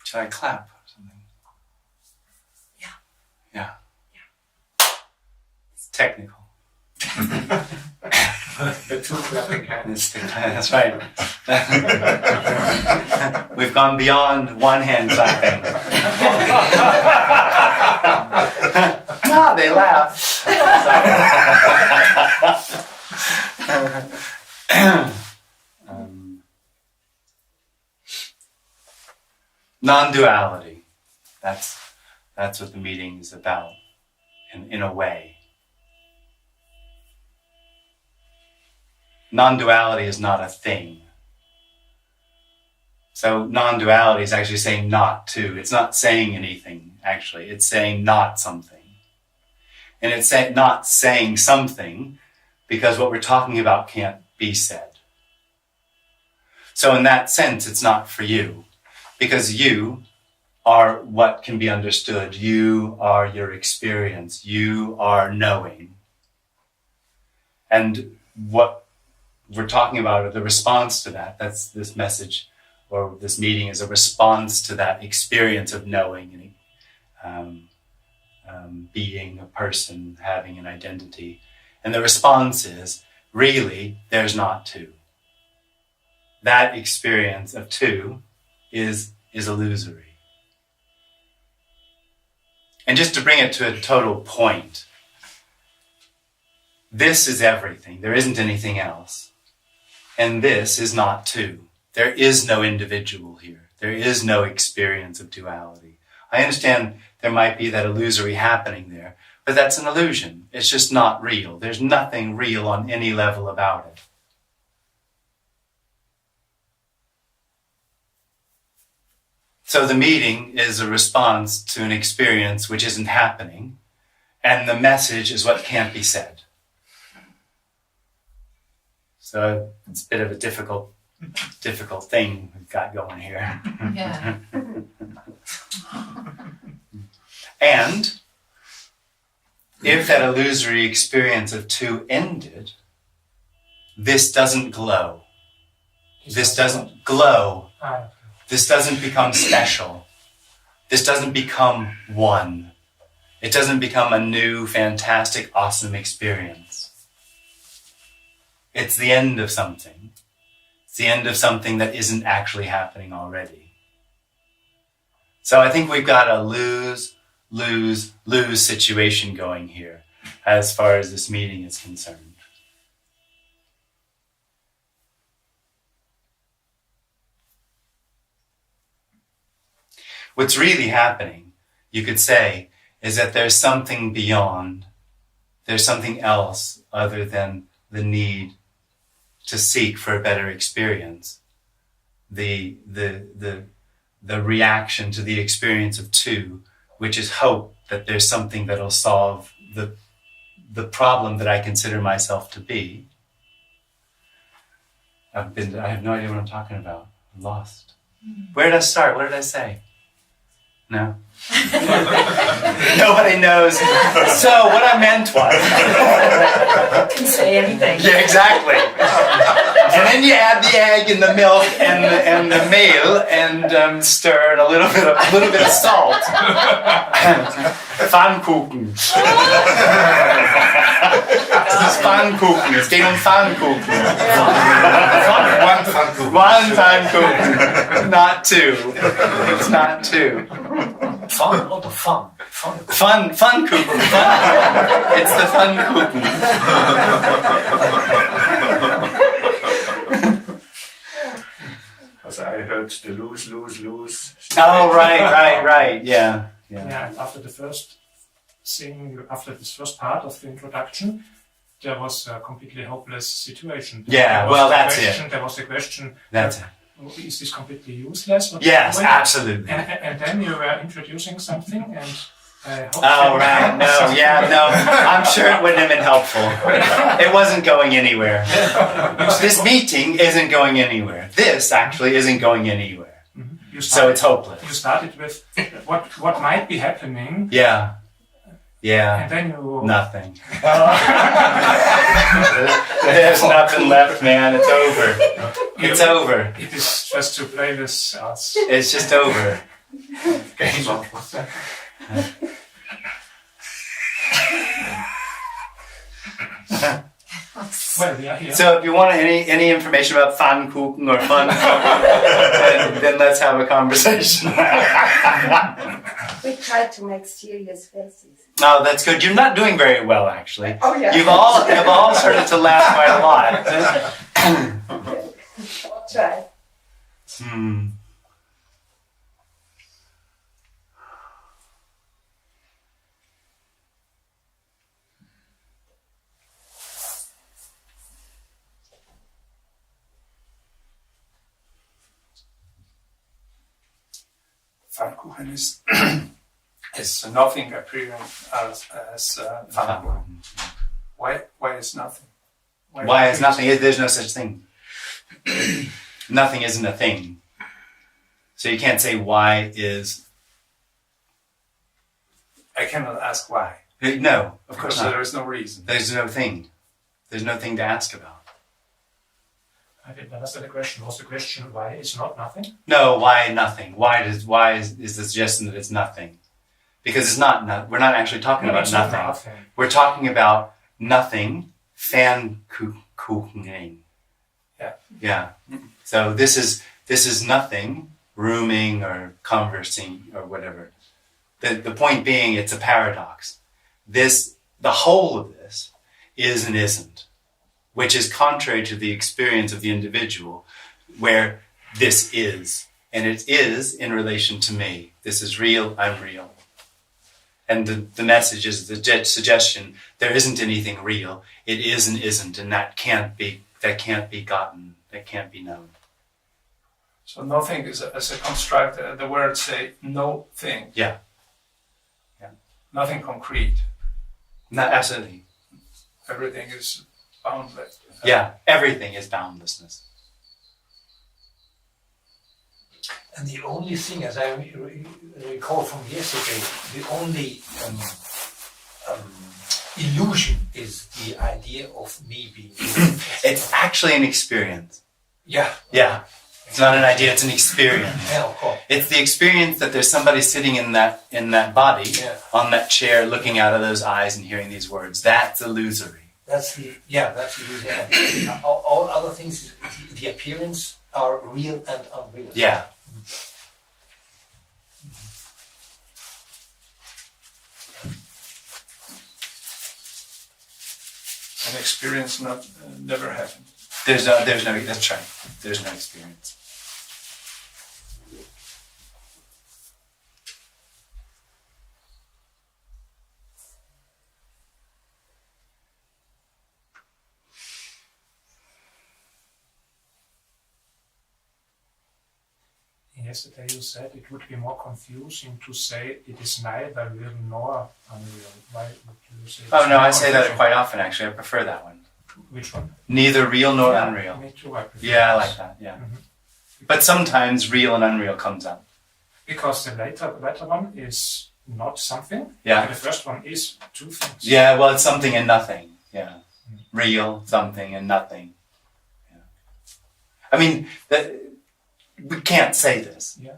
Should I clap or something? Yeah. Yeah. It's technical. The two clapping hands. That's right. We've gone beyond one hand clapping. No, they laugh. Non-duality. That's what the meeting is about, in a way. Non-duality is not a thing. So non-duality is actually saying not to. It's not saying anything, actually. It's saying not something. And it's not saying something because what we're talking about can't be said. So in that sense, it's not for you. Because you are what can be understood. You are your experience. You are knowing. And what we're talking about, the response to that, that's this message, or this meeting is a response to that experience of knowing and being a person, having an identity. And the response is, really, there's not two. That experience of two is illusory. And just to bring it to a total point, this is everything. There isn't anything else. And this is not two. There is no individual here. There is no experience of duality. I understand there might be that illusory happening there, but that's an illusion. It's just not real. There's nothing real on any level about it. So the meeting is a response to an experience which isn't happening, and the message is what can't be said. So it's a bit of a difficult thing we've got going here. Yeah. And if that illusory experience of two ended, this doesn't glow. This doesn't glow. This doesn't become special. This doesn't become one. It doesn't become a new, fantastic, awesome experience. It's the end of something. It's the end of something that isn't actually happening already. So I think we've got a lose situation going here as far as this meeting is concerned. What's really happening, you could say, is that there's something beyond. There's something else other than the need to seek for a better experience. The reaction to the experience of two, which is hope that there's something that'll solve the problem that I consider myself to be. I have no idea what I'm talking about. I'm lost. Where did I start? What did I say? No. Nobody knows. So what I meant was... Can say anything. Yeah, exactly. And then you add the egg and the milk and the meal and stir and a little bit of salt. Pfannkuchen. Das ist Pfannkuchen. Es geht Pfannkuchen. One Pfannkuchen. Not two. It's not two. Fun, a lot of fun. Pfannkuchen. It's the Pfannkuchen. Because I heard the lose. Oh, right. Yeah. Yeah, and after the first thing, after this first part of the introduction, there was a completely hopeless situation. Yeah, well, that's it. There was a question. That's it. Is this completely useless? Yes, absolutely. And then you were introducing something, and right. No. I'm sure it wouldn't have been helpful. It wasn't going anywhere. This meeting isn't going anywhere. This actually isn't going anywhere. Mm-hmm. So it's hopeless. You started with what might be happening. Yeah. And then you... Nothing. There's nothing left, man. It's over. It's over. It is just to play with us. It's just over. Game on. Well, we are here. So if you want any information about Pfannkuchen or fun, then let's have a conversation. We tried to make serious faces. Oh, that's good. You're not doing very well, actually. Oh yeah. You've all started to laugh quite a lot. I'll try. Pfannkuchen is nothing appearing as Pfannkuchen. Why is nothing? Why is nothing? There's no such thing. Nothing isn't a thing. So you can't say why is. I cannot ask why. No, of course Because not. there is no reason. There's no thing. There's no thing to ask about. I didn't understand the question. Was the question why is not nothing? No, why nothing? Why is the suggestion that it's nothing? Because it's not. We're not actually talking about It's not nothing. We're talking about nothing. Pfannkuchening. Yeah. Yeah. So this is nothing. Rooming or conversing or whatever. The point being, it's a paradox. The whole of this is and isn't, which is contrary to the experience of the individual, where this is, and it is in relation to me. This is real, I'm real. And the message is the suggestion, there isn't anything real, it is and isn't, and that can't be gotten, that can't be known. So nothing is as a construct. The words say no thing. Yeah. Nothing concrete. Not absolutely. Everything is boundless. Yeah, everything is boundlessness. And the only thing, as I recall from yesterday, the only illusion is the idea of me being. It's actually an experience. Yeah. Yeah. It's not an idea, it's an experience. Yeah, of course. It's the experience that there's somebody sitting in that body, Yeah. on that chair, looking out of those eyes and hearing these words. That's illusory. That's the illusion. All other things, the appearance are real and unreal. Yeah. An experience never happened. There's no, that's right. There's no experience. Yesterday you said it would be more confusing to say it is neither real nor unreal. Why would you say? Oh it's no, more I say that confusing? quite often actually. I prefer that one. Which one? Neither real nor Yeah, unreal. Me too. I prefer Yeah, I this. like that, yeah. Mhm. But sometimes real and unreal comes up. Because the later one is not something. Yeah. And the first one is two things. Yeah, well, it's something and nothing. Yeah. Real, something, and nothing. Yeah. I mean, we can't say this. Yeah.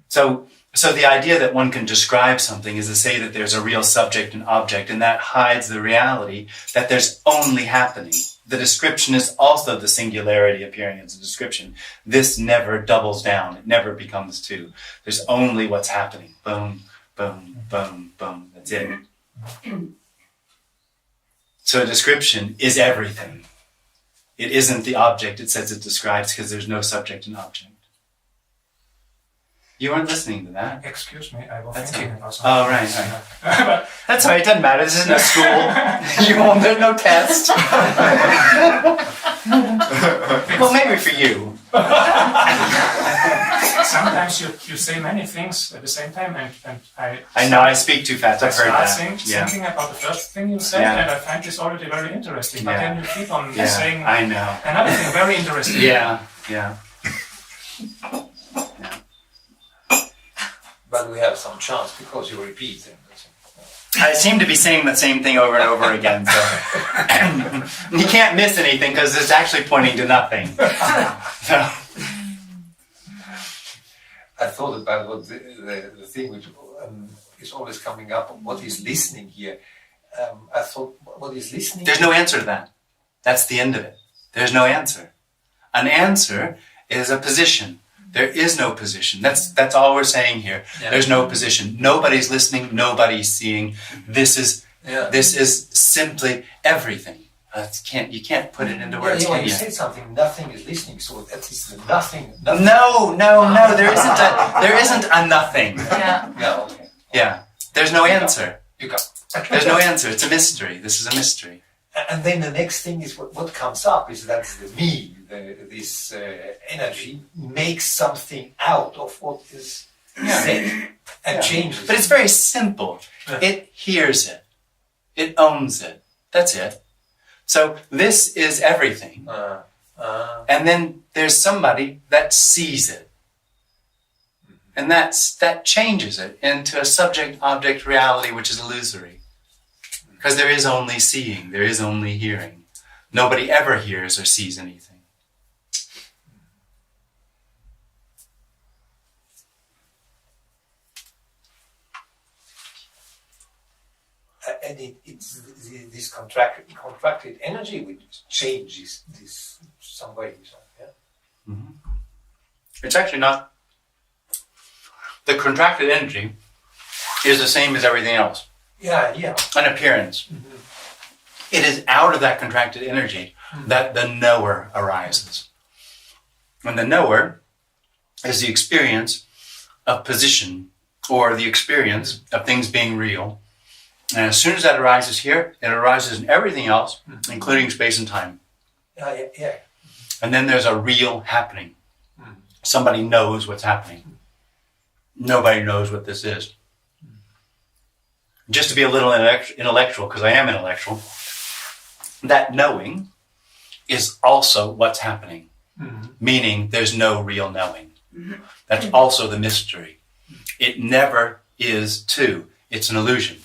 So the idea that one can describe something is to say that there's a real subject and object, and that hides the reality that there's only happening. The description is also the singularity appearing as a description. This never doubles down. It never becomes two. There's only what's happening. Boom, boom, boom, boom. That's it. So a description is everything. It isn't the object it says it describes because there's no subject and object. You weren't listening to that. Excuse me, I was That's thinking all. about something. Oh, right, right. But That's all right, it doesn't matter. This isn't a school. There's no test. Well, maybe for you. sometimes you say many things at the same time, and I know I speak too fast. I've heard start that. Yeah. thinking about the first thing you said, Yeah. and I find this already very interesting. But Yeah. then you keep on Yeah, saying I know. another thing very interesting. Yeah, yeah. But we have some chance because you repeat them. I seem to be saying the same thing over and over again, so you can't miss anything because it's actually pointing to nothing. So, I thought about what the thing which is always coming up. What is listening here? I thought, what is listening? There's no answer to that. That's the end of it. There's no answer. An answer is a position. There is no position. That's all we're saying here. Yeah. There's no position. Nobody's listening. Nobody's seeing. This is simply everything. You can't put it into words. When you say something, nothing is listening. So that is the nothing. No. There isn't a nothing. Yeah. Yeah. Okay. Yeah. There's no answer. You got. There's no answer. It's a mystery. This is a mystery. And then the next thing is what comes up is that the me, this energy, makes something out of what is said and changes. But it's very simple. It hears it. It owns it. That's it. So this is everything. And then there's somebody that sees it. And that changes it into a subject-object reality which is illusory. Because there is only seeing, there is only hearing. Nobody ever hears or sees anything. And it's this contracted energy which changes this some way. Yeah? Mm-hmm. It's actually not. The contracted energy is the same as everything else. Yeah. An appearance. Mm-hmm. It is out of that contracted energy that the knower arises. And the knower is the experience of position or the experience of things being real. And as soon as that arises here, it arises in everything else, including space and time. Yeah. And then there's a real happening. Somebody knows what's happening. Nobody knows what this is. Just to be a little intellectual, because I am intellectual, that knowing is also what's happening. Meaning there's no real knowing. That's also the mystery. It never is two. It's an illusion.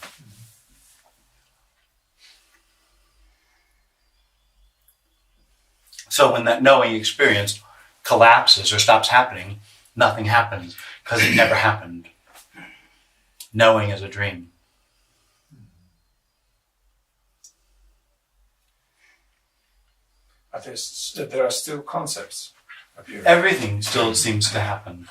So when that knowing experience collapses or stops happening, nothing happens because it never happened. Knowing is a dream. But there are still concepts appearing. Everything still seems to happen.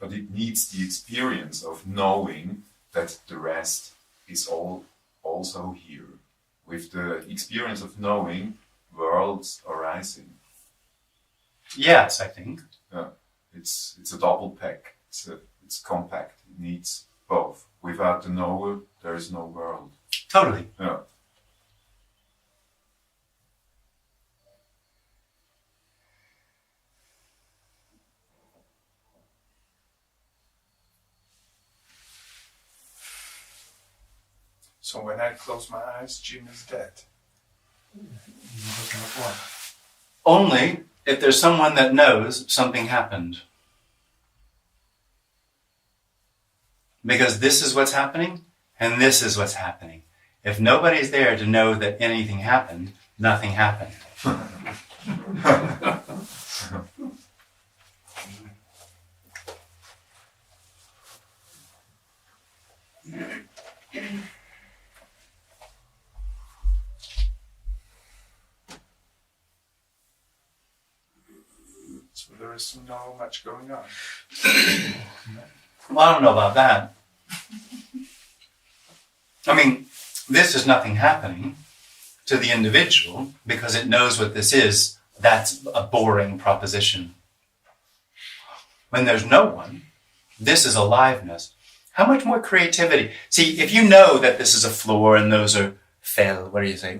But it needs the experience of knowing that the rest is all also here. With the experience of knowing, worlds arising. Yes, I think. Yeah, it's a double pack. It's compact. It needs both. Without the knower, there is no world. Totally. Yeah. So when I close my eyes, Jim is dead. Only if there's someone that knows something happened. Because this is what's happening, and this is what's happening. If nobody's there to know that anything happened, nothing happened. So there is not much going on. Well, I don't know about that. I mean, this is nothing happening to the individual because it knows what this is. That's a boring proposition. When there's no one, this is aliveness. How much more creativity? See, if you know that this is a floor and those are what do you say?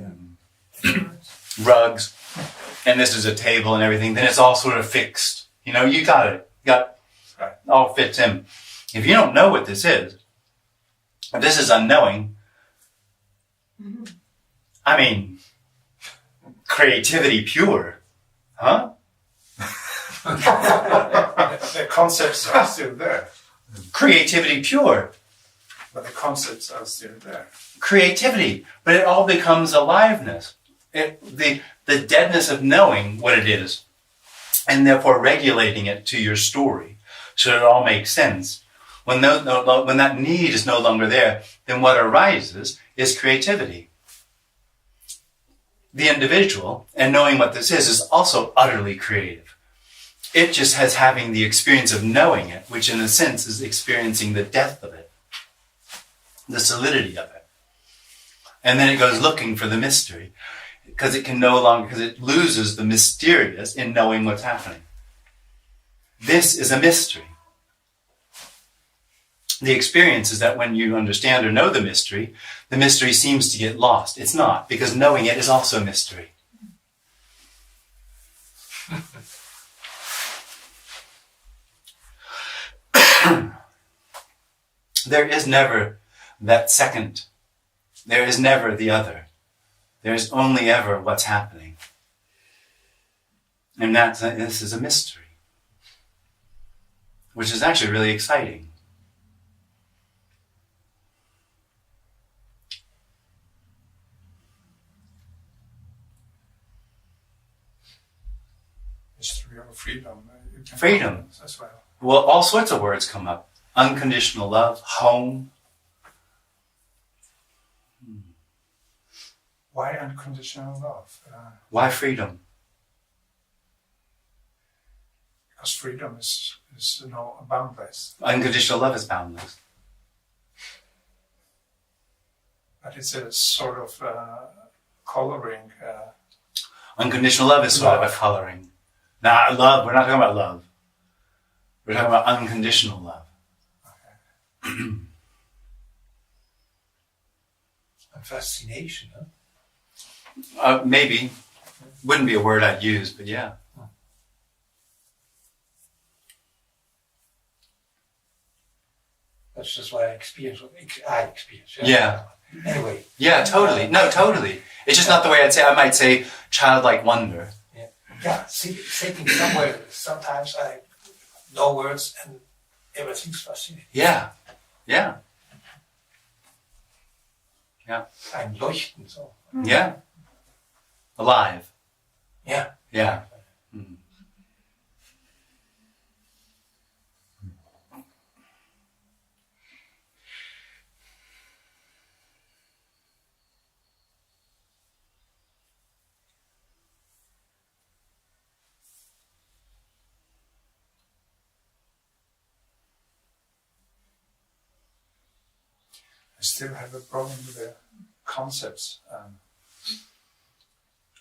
Rugs, and this is a table and everything, then it's all sort of fixed. You know, you got it. All fits in. If you don't know what this is, if this is unknowing, I mean, creativity pure, huh? The concepts are still there. Creativity pure. But the concepts are still there. Creativity, but it all becomes aliveness. the deadness of knowing what it is, and therefore regulating it to your story, so that it all makes sense. When that need is no longer there, then what arises is creativity. The individual, and knowing what this is also utterly creative. It just has having the experience of knowing it, which in a sense is experiencing the depth of it, the solidity of it. And then it goes looking for the mystery, because it loses the mysterious in knowing what's happening. This is a mystery. The experience is that when you understand or know the mystery seems to get lost. It's not, because knowing it is also mystery. There is never that second. There is never the other. There is only ever what's happening. And this is a mystery, which is actually really exciting. Mystery of freedom. You can Freedom. call it as well. Well, all sorts of words come up. Unconditional love, home. Why unconditional love? Why freedom? Because freedom is boundless, Unconditional love is boundless. but it's a sort of coloring. Unconditional love is sort of a coloring. Now, love, we're not talking about love. We're talking about unconditional love. And fascination, huh? Maybe. Wouldn't be a word I'd use, but yeah. That's just what I experience. Yeah. Anyway. Yeah, totally. No, totally. It's just not the way I'd say. I might say childlike wonder. Yeah, sitting somewhere, sometimes I no words and everything's fascinating. Yeah. Yeah. I'm leuchten, so. Yeah. Alive. Yeah. Yeah. Mm. I still have a problem with the concepts.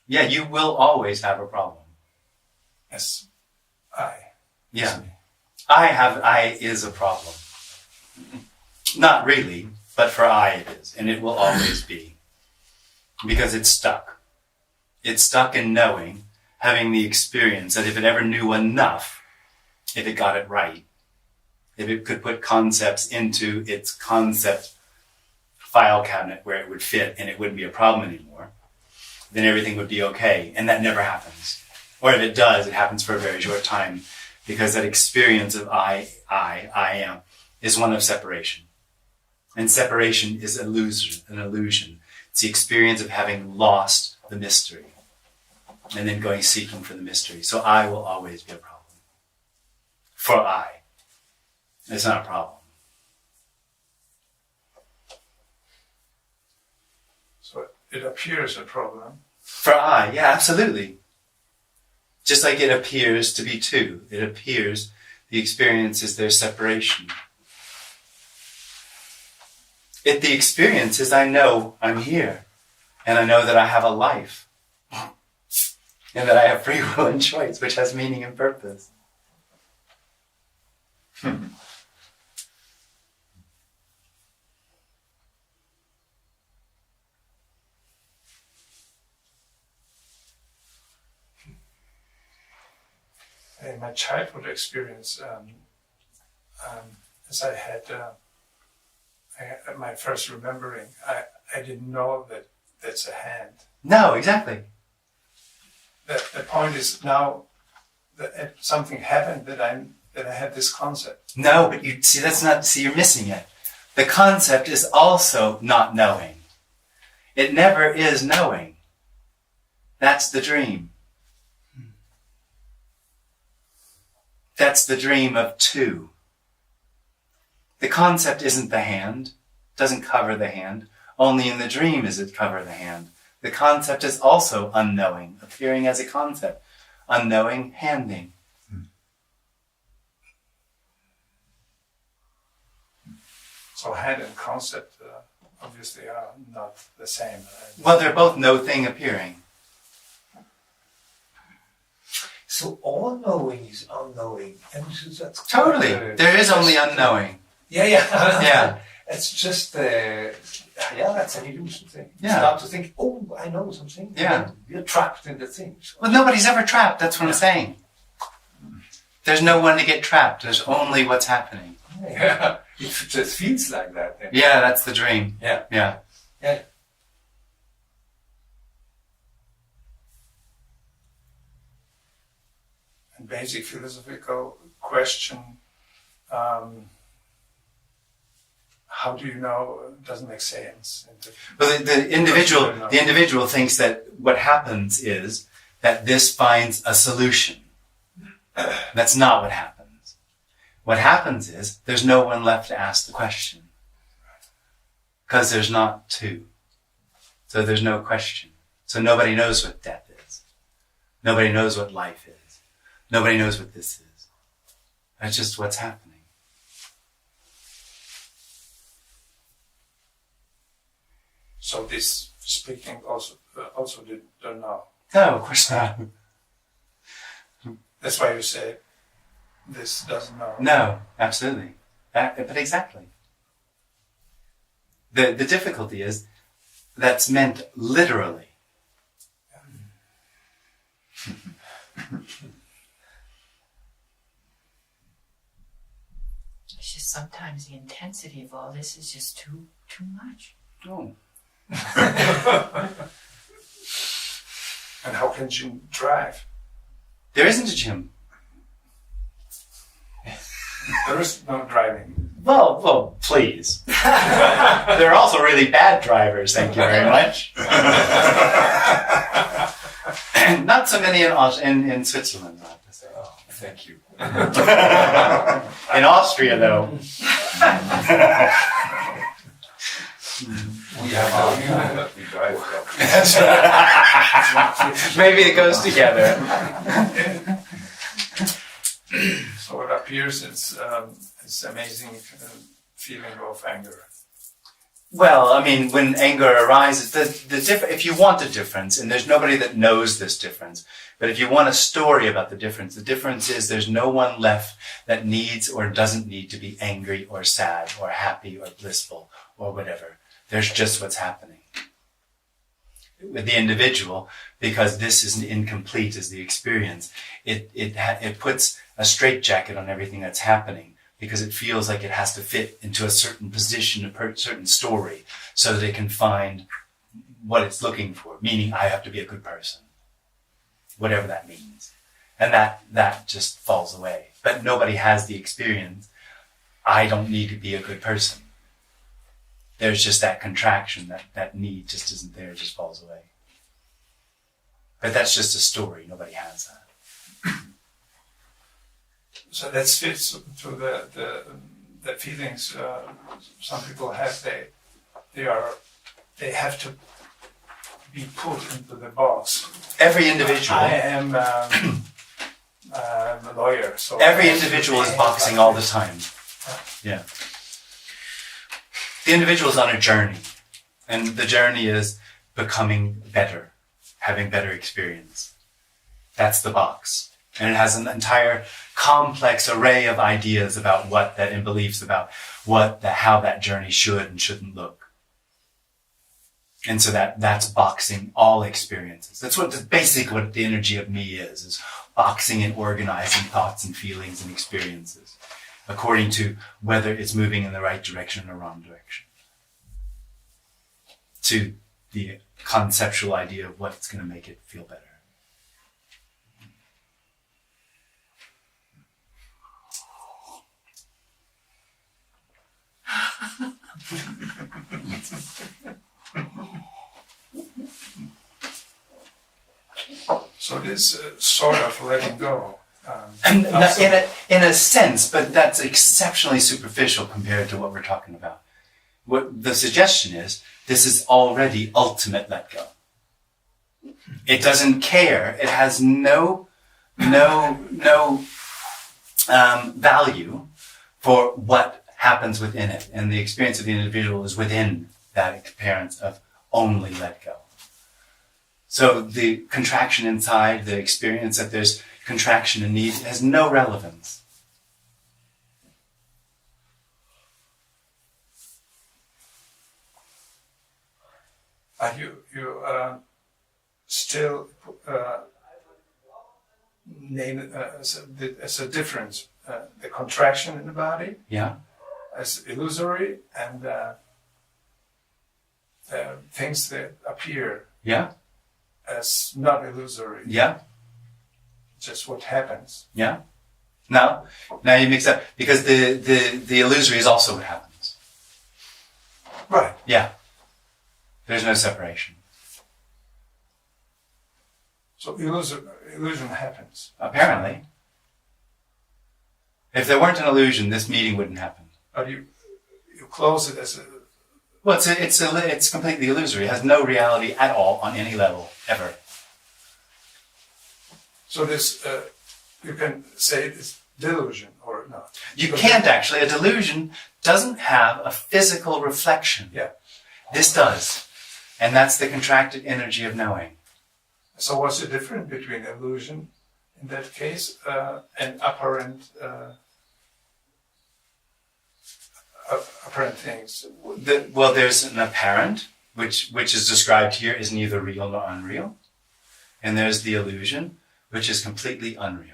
Yeah, you will always have a problem. As I. Yeah. I is a problem. Not really, but for I it is, and it will always be. Because it's stuck. It's stuck in knowing, having the experience that if it ever knew enough, if it got it right, if it could put concepts into its concept file cabinet where it would fit and it wouldn't be a problem anymore, then everything would be okay. And that never happens. Or if it does, it happens for a very short time, because that experience of I am, is one of separation. And separation is an illusion. It's the experience of having lost the mystery and then going seeking for the mystery. So I will always be a problem. For I. It's not a problem. So it appears a problem. For I, yeah, absolutely. Just like it appears to be two. It appears the experience is their separation. The experience is I know I'm here. And I know that I have a life. And that I have free will and choice, which has meaning and purpose. In my childhood experience, as I had my first remembering, I didn't know that that's a hand. No, exactly. The point is now that something happened that I had this concept. No, but you see, you're missing it. The concept is also not knowing. It never is knowing. That's the dream. That's the dream of two. The concept isn't the hand, doesn't cover the hand. Only in the dream does it cover the hand. The concept is also unknowing, appearing as a concept. Unknowing, handing. So hand and concept obviously are not the same. Well, they're both no thing appearing. So all knowing is unknowing. And that's Totally. There is only unknowing. Yeah. Yeah. It's just, that's an illusion thing. Yeah. Start to think, oh, I know something. Yeah. You're trapped in the thing. So. Well, nobody's ever trapped. That's what I'm saying. There's no one to get trapped. There's only what's happening. Yeah. It just feels like that. Then. Yeah, that's the dream. Yeah. Yeah. Yeah. And basic philosophical question, how do you know doesn't make sense? But the individual thinks that what happens is that this finds a solution. That's not what happens. What happens is there's no one left to ask the question. Because there's not two. So there's no question. So nobody knows what death is. Nobody knows what life is. Nobody knows what this is. That's just what's happening. So this speaking also don't know. No, of course not. That's why you say this doesn't know. No, absolutely. But exactly. The difficulty is that's meant literally. It's just sometimes the intensity of all this is just too much. Oh. And how can you drive? There isn't a gym. There is no driving. Well, please. There are also really bad drivers, thank you very much. Not so many in Switzerland, I have to say. Oh, thank you. In Austria, though. We have our Newman that we drive. Maybe it goes together. So it appears it's amazing feeling of anger. Well, I mean, when anger arises, if you want a difference, and there's nobody that knows this difference, but if you want a story about the difference is there's no one left that needs or doesn't need to be angry or sad or happy or blissful or whatever. There's just what's happening. With the individual, because this is incomplete as the experience, it puts a straitjacket on everything that's happening because it feels like it has to fit into a certain position, a certain story, so that it can find what it's looking for, meaning I have to be a good person, whatever that means. And that just falls away. But nobody has the experience, I don't need to be a good person. There's just that contraction, that need just isn't there, it just falls away. But that's just a story, nobody has that. So that fits to the feelings some people have. They have to be put into the box. Every individual. I am a lawyer, so Every individual is boxing all the time. Yeah. The individual is on a journey, and the journey is becoming better, having better experience. That's the box. And it has an entire complex array of ideas about and beliefs about how that journey should and shouldn't look. And so that's boxing all experiences. That's basically what the energy of me is boxing and organizing thoughts and feelings and experiences according to whether it's moving in the right direction or wrong direction. To the conceptual idea of what's going to make it feel better. it is sort of letting go. And Also- in a sense, but that's exceptionally superficial compared to what we're talking about. What the suggestion is, this is already ultimate let go. It doesn't care. It has no value for what happens within it. And the experience of the individual is within that experience of only let go. So the contraction inside, the experience that there's contraction and need has no relevance. You still name it as a difference. The contraction in the body Yeah? as illusory, and things that appear Yeah? as not illusory. Yeah? Just what happens. Yeah? Now you mix up, because the illusory is also what happens. Right. Yeah. There's no separation. So illusion happens. Apparently. If there weren't an illusion, this meeting wouldn't happen. But you close it as a. Well, it's completely illusory. It has no reality at all on any level, ever. So this you can say it's delusion or not. You Because can't actually. A delusion doesn't have a physical reflection. Yeah. This does. And that's the contracted energy of knowing. So what's the difference between illusion in that case and apparent things? Well, there's an apparent, which is described here is neither real nor unreal. And there's the illusion, which is completely unreal.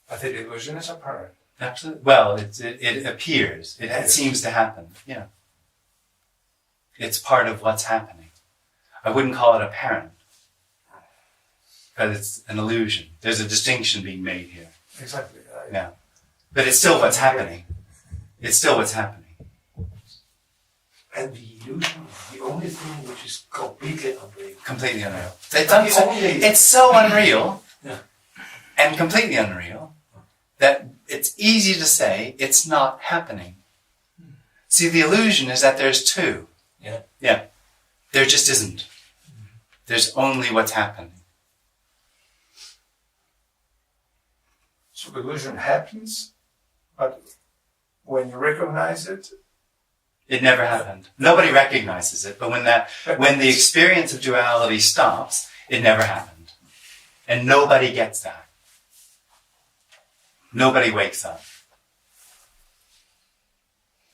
But the illusion is apparent. Absolutely. Well, it appears. It seems to happen. Yeah. It's part of what's happening. I wouldn't call it apparent, because it's an illusion. There's a distinction being made here. Exactly. Yeah. But it's still what's happening. It's still what's happening. And the illusion is the only thing which is completely unreal. Completely unreal. It's so unreal and completely unreal that it's easy to say it's not happening. See, the illusion is that there's two. Yeah. Yeah. There just isn't. There's only what's happening. So illusion happens, but when you recognize it, It never happened. Nobody recognizes it, but when the experience of duality stops, it never happened. And nobody gets that. Nobody wakes up.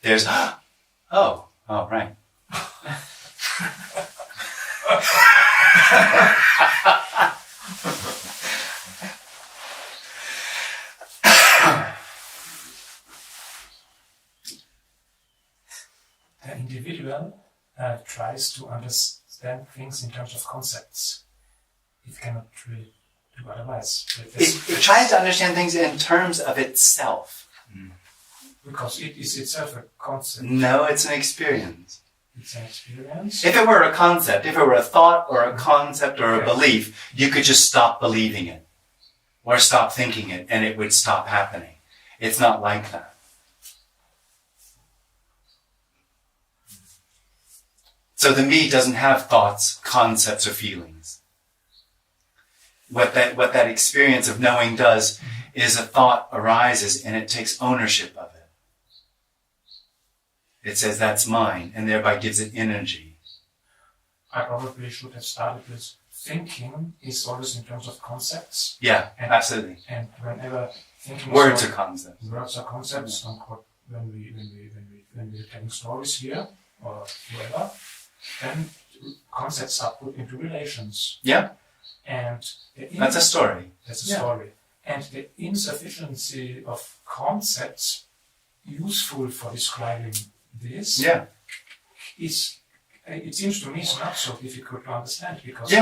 There's, oh, right. The individual tries to understand things in terms of concepts. It cannot really do otherwise. It tries to understand things in terms of itself. Because it is itself a concept. No, it's an experience. It's an experience. If it were a concept, if it were a thought or a concept or a belief, you could just stop believing it or stop thinking it and it would stop happening. It's not like that. So the me doesn't have thoughts, concepts, or feelings. What that experience of knowing does is a thought arises and it takes ownership of it. It says that's mine and thereby gives it energy. I probably should have started with thinking is always in terms of concepts. Yeah, absolutely. And whenever thinking Words is are concepts. words are concepts, when we're telling stories here or whoever, then concepts are put into relations. Yeah, And that's a story. That's a story. And the insufficiency of concepts useful for describing this is, it seems to me, it's not so difficult to understand because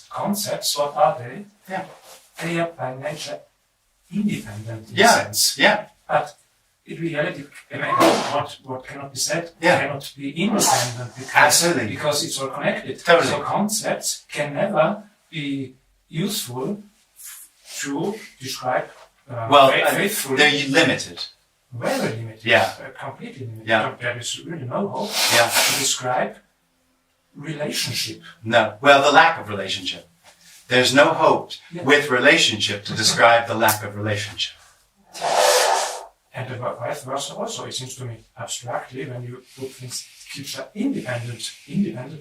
concepts, what are they? Yeah. They are by nature independent in a Yeah, sense. yeah. But in reality, what cannot be said Yeah. cannot be independent Absolutely. because it's all connected. Totally. So concepts can never be useful to describe faithfully. they're limited. Very limited. Yeah. Completely limited. Yeah. There is really no hope Yeah. to describe relationship. No. Well, the lack of relationship. There's no hope Yeah. with relationship to describe the lack of relationship. And vice versa also, it seems to me, abstractly, when you put things, keeps an independent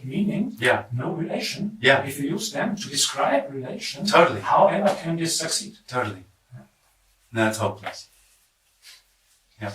meaning, Yeah. no relation. Yeah. If you use them to describe relation, Totally. however can this succeed? Totally. No, that's hopeless. Yeah.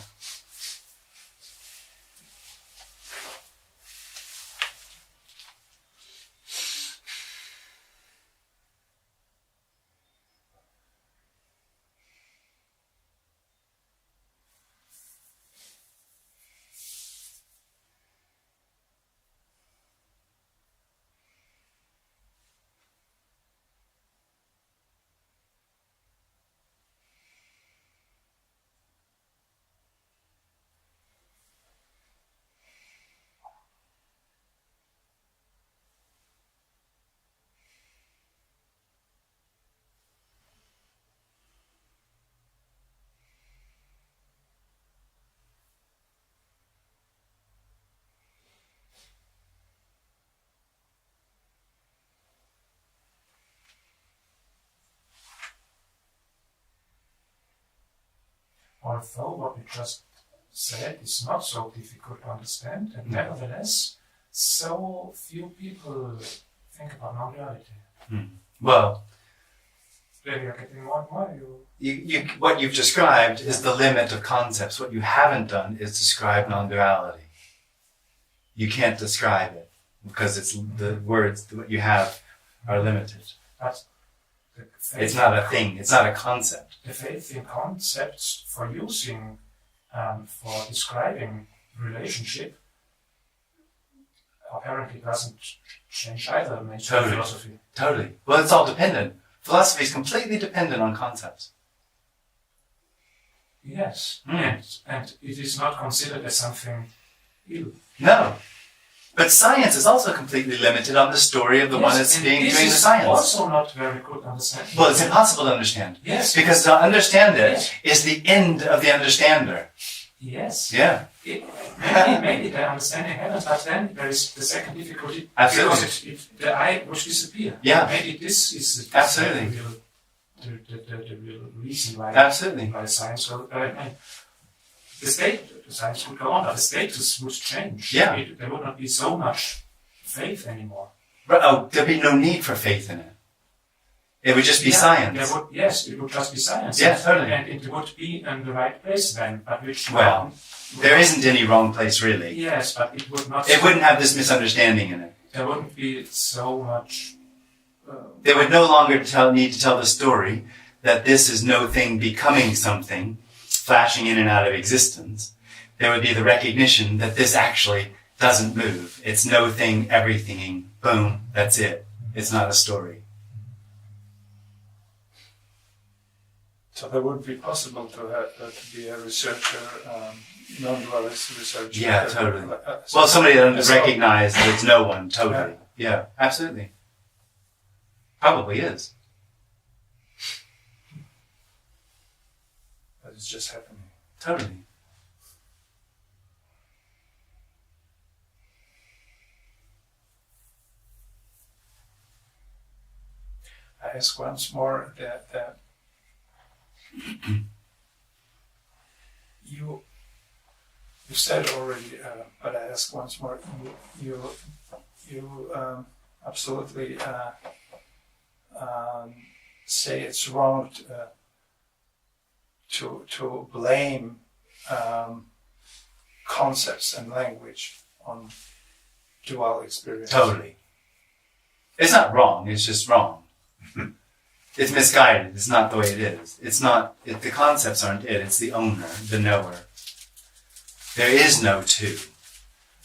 Although what we just said is not so difficult to understand, and nevertheless, so few people think about non-duality. Well, Then you're getting more and more. what you've described is the limit of concepts. What you haven't done is describe non-duality. You can't describe it because it's the words that you have are limited. But the faith It's not a thing. It's not a concept. The faith in concepts for using, for describing relationship, apparently doesn't change either mainstream Totally. philosophy. Totally. Well, it's all dependent. Philosophy is completely dependent on concepts. Yes, Mm. and it is not considered as something ill. No. But science is also completely limited on the story of the one that's and doing this the is science. also not very good understanding. Well, it's impossible to understand. Yes. Because to understand it Yes. is the end of the understander. Yes. Yeah. Maybe the understanding happens, but then there is the second difficulty. Absolutely. Because the I would disappear. Yeah. Maybe this is Absolutely. the real reason why Absolutely. why science will. The science would go on, but the status would change. Yeah. There would not be so much faith anymore. Oh, there'd be no need for faith in it. It would just be science. Yes, it would just be science. Yeah, totally. And it would be in the right place then, but which Well, there isn't any wrong place really. Yes, but it would not. It wouldn't have this misunderstanding in it. There wouldn't be so much. They would no longer need to tell the story that this is no thing becoming something, flashing in and out of existence. There would be the recognition that this actually doesn't move. It's no thing, everything, boom, that's it. It's not a story. So that would be possible to have to be a researcher, non-dualist researcher. Yeah, totally. So- Well, somebody that so- recognizes that it's no one, totally. Yeah, absolutely. Probably is. That is just happening. Totally. I ask once more that you said already, but I ask once more. You absolutely say it's wrong to blame concepts and language on dual experience. Totally. It's not wrong, it's just wrong. It's misguided, it's not the way it is. It's not, the concepts aren't it, it's the owner, the knower. There is no two.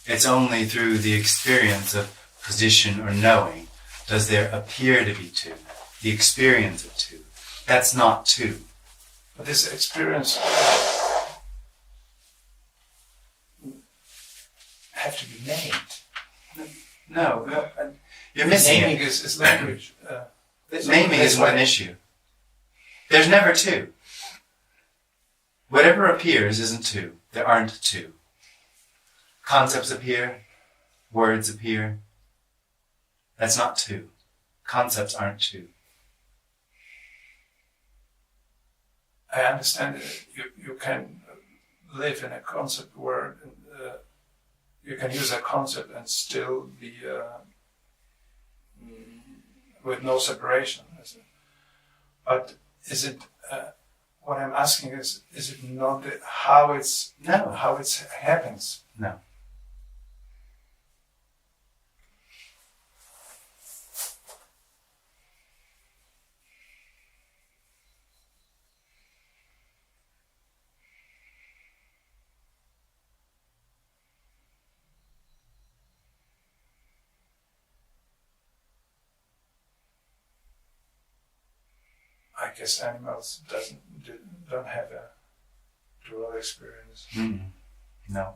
It's only through the experience of position or knowing does there appear to be two. The experience of two. That's not two. But this experience have to be named. No, you're missing Naming it. is language. Naming isn't an issue. There's never two. Whatever appears isn't two. There aren't two. Concepts appear, words appear. That's not two. Concepts aren't two. I understand that you can live in a concept where you can use a concept and still be with no separation. But is it? What I'm asking is it not how it's No. how it happens? No. I guess animals don't have a dual experience. No.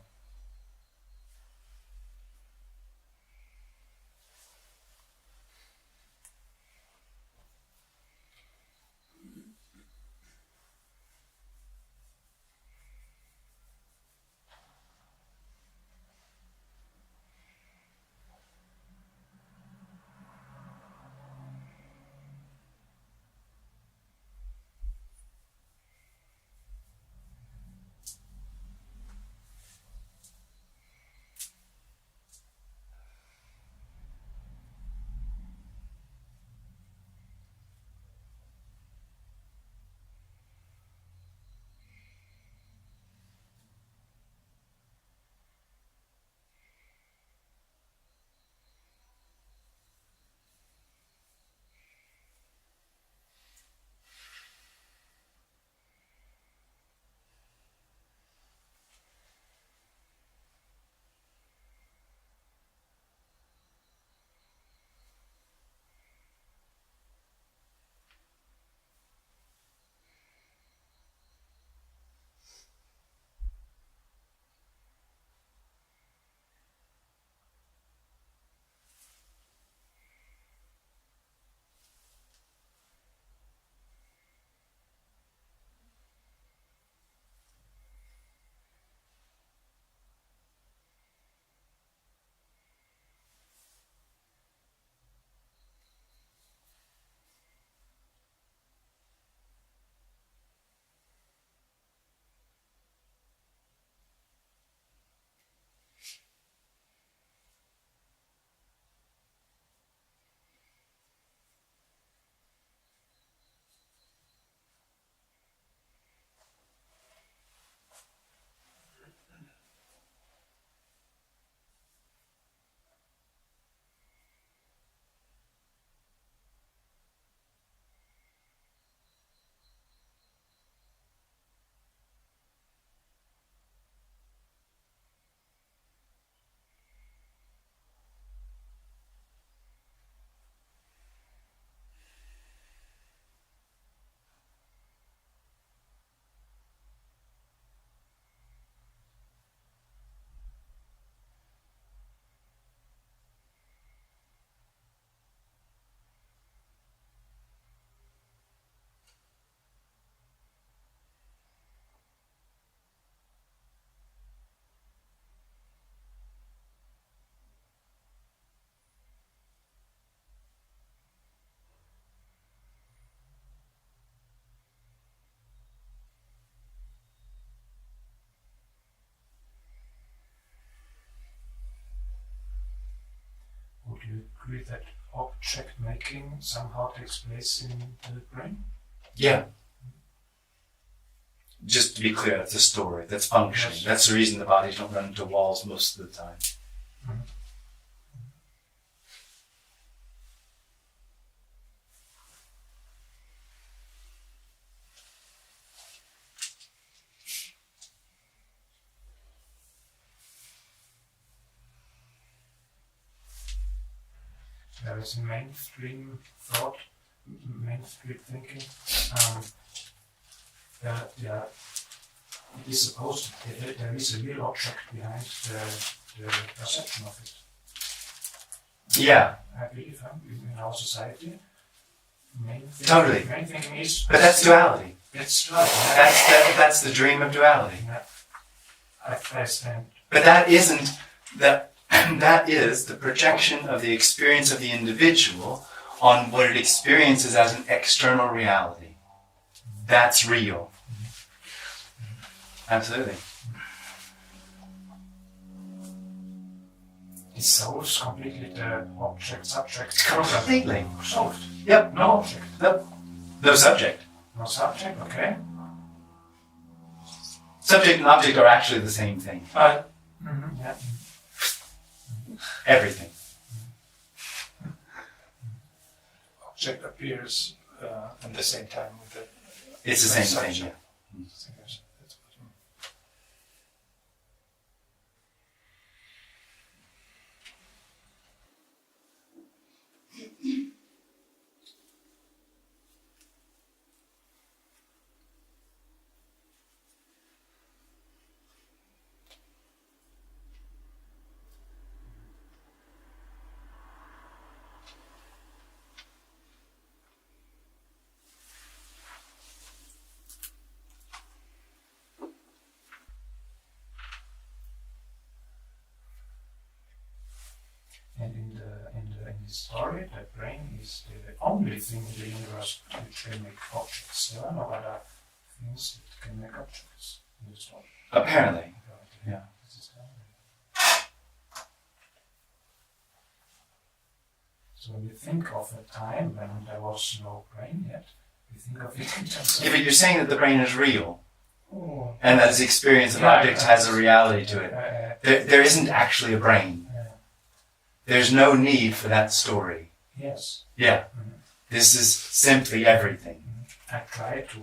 Would you agree that object making somehow takes place in the brain? Yeah. Just to be clear, that's a story. That's functioning. Yes. That's the reason the bodies don't run into walls most of the time. There is mainstream thought, mainstream thinking. It is supposed there is a real object behind the perception of it. Yeah, I believe in our society, main thing, Totally. main thing is. but that's duality. That's right. That's the dream of duality. Yeah. I understand. But that isn't that. That is the projection of the experience of the individual on what it experiences as an external reality. That's real. Absolutely. Dissolves completely the object-subject. Completely. Solved. Yep. No object. No subject. No subject, okay. Subject and object are actually the same thing. Yeah. Everything. Object appears at the same time with the It's the same thing. subject. Yeah. That's what And in the story, the brain is the only thing in the universe which can make objects. There are no other things that can make objects in the story. Apparently. Yeah. This is how so when you think of a time when there was no brain yet, you think of it in terms Yeah, of but you're saying that the brain is real, oh, and that its experience of objects has a reality to it. There isn't actually a brain. There's no need for that story. yes. Yeah. This is simply everything. I try to.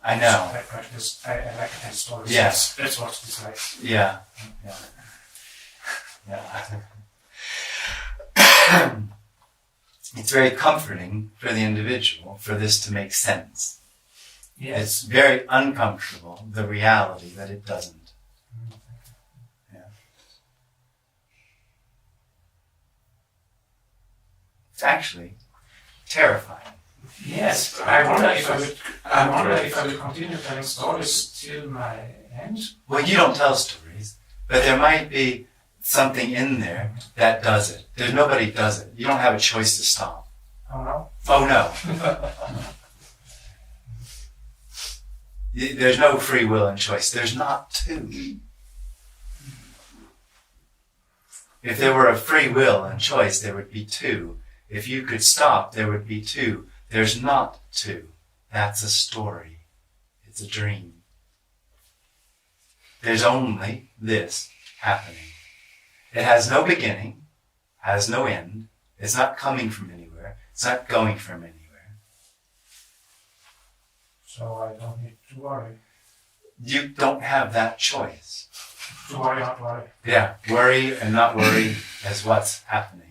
I know. I practice. I like to tell stories. Yes. That's what it's like. Yeah. Yeah. It's very comforting for the individual for this to make sense. Yes. It's very uncomfortable, the reality that it doesn't. It's actually terrifying. Yes, I wonder if I would continue telling stories till my end. Well, you don't tell stories, but there might be something in there that does it. There's nobody does it. You don't have a choice to stop. Oh no. Oh no. There's no free will and choice. There's not two. If there were a free will and choice, there would be two. If you could stop, there would be two. There's not two. That's a story. It's a dream. There's only this happening. It has no beginning, has no end. It's not coming from anywhere. It's not going from anywhere. So I don't need to worry. You don't have that choice. To worry, not worry. Yeah, worry and not worry is what's happening.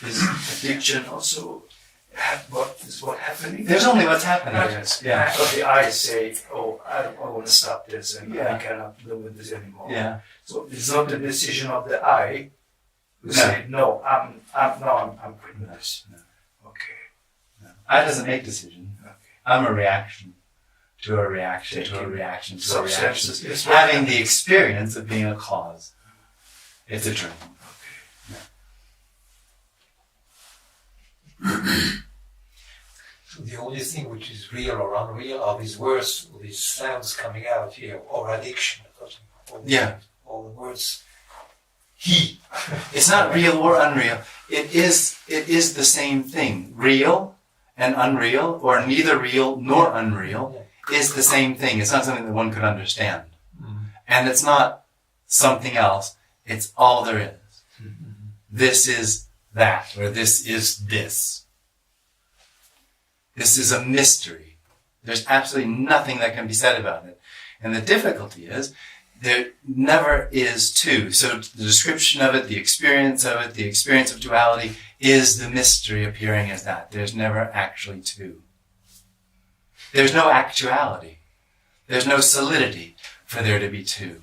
Is addiction also what is what happening? There's only what's happening. Yes. Yeah. So the I say, oh, I want to stop this and Yeah. I cannot live with this anymore. Yeah. So it's not the decision of the I who No. say, no, I'm quitting this. No. Okay. I doesn't make decisions. Okay. I'm a reaction to a reaction to a Taking reaction to a reaction. substances. Yes, Having the experience of being a cause. It's a dream. So the only thing which is real or unreal are these words, or these sounds coming out here, or addiction. Yeah. All the words. He. It's not real or unreal. It is the same thing. Real and unreal, or neither real nor unreal, is the same thing. It's not something that one could understand. And it's not something else. It's all there is. This is that, or this is this. This is a mystery. There's absolutely nothing that can be said about it. And the difficulty is, there never is two. So the description of it, the experience of duality, is the mystery appearing as that. There's never actually two. There's no actuality. There's no solidity. for there to be two.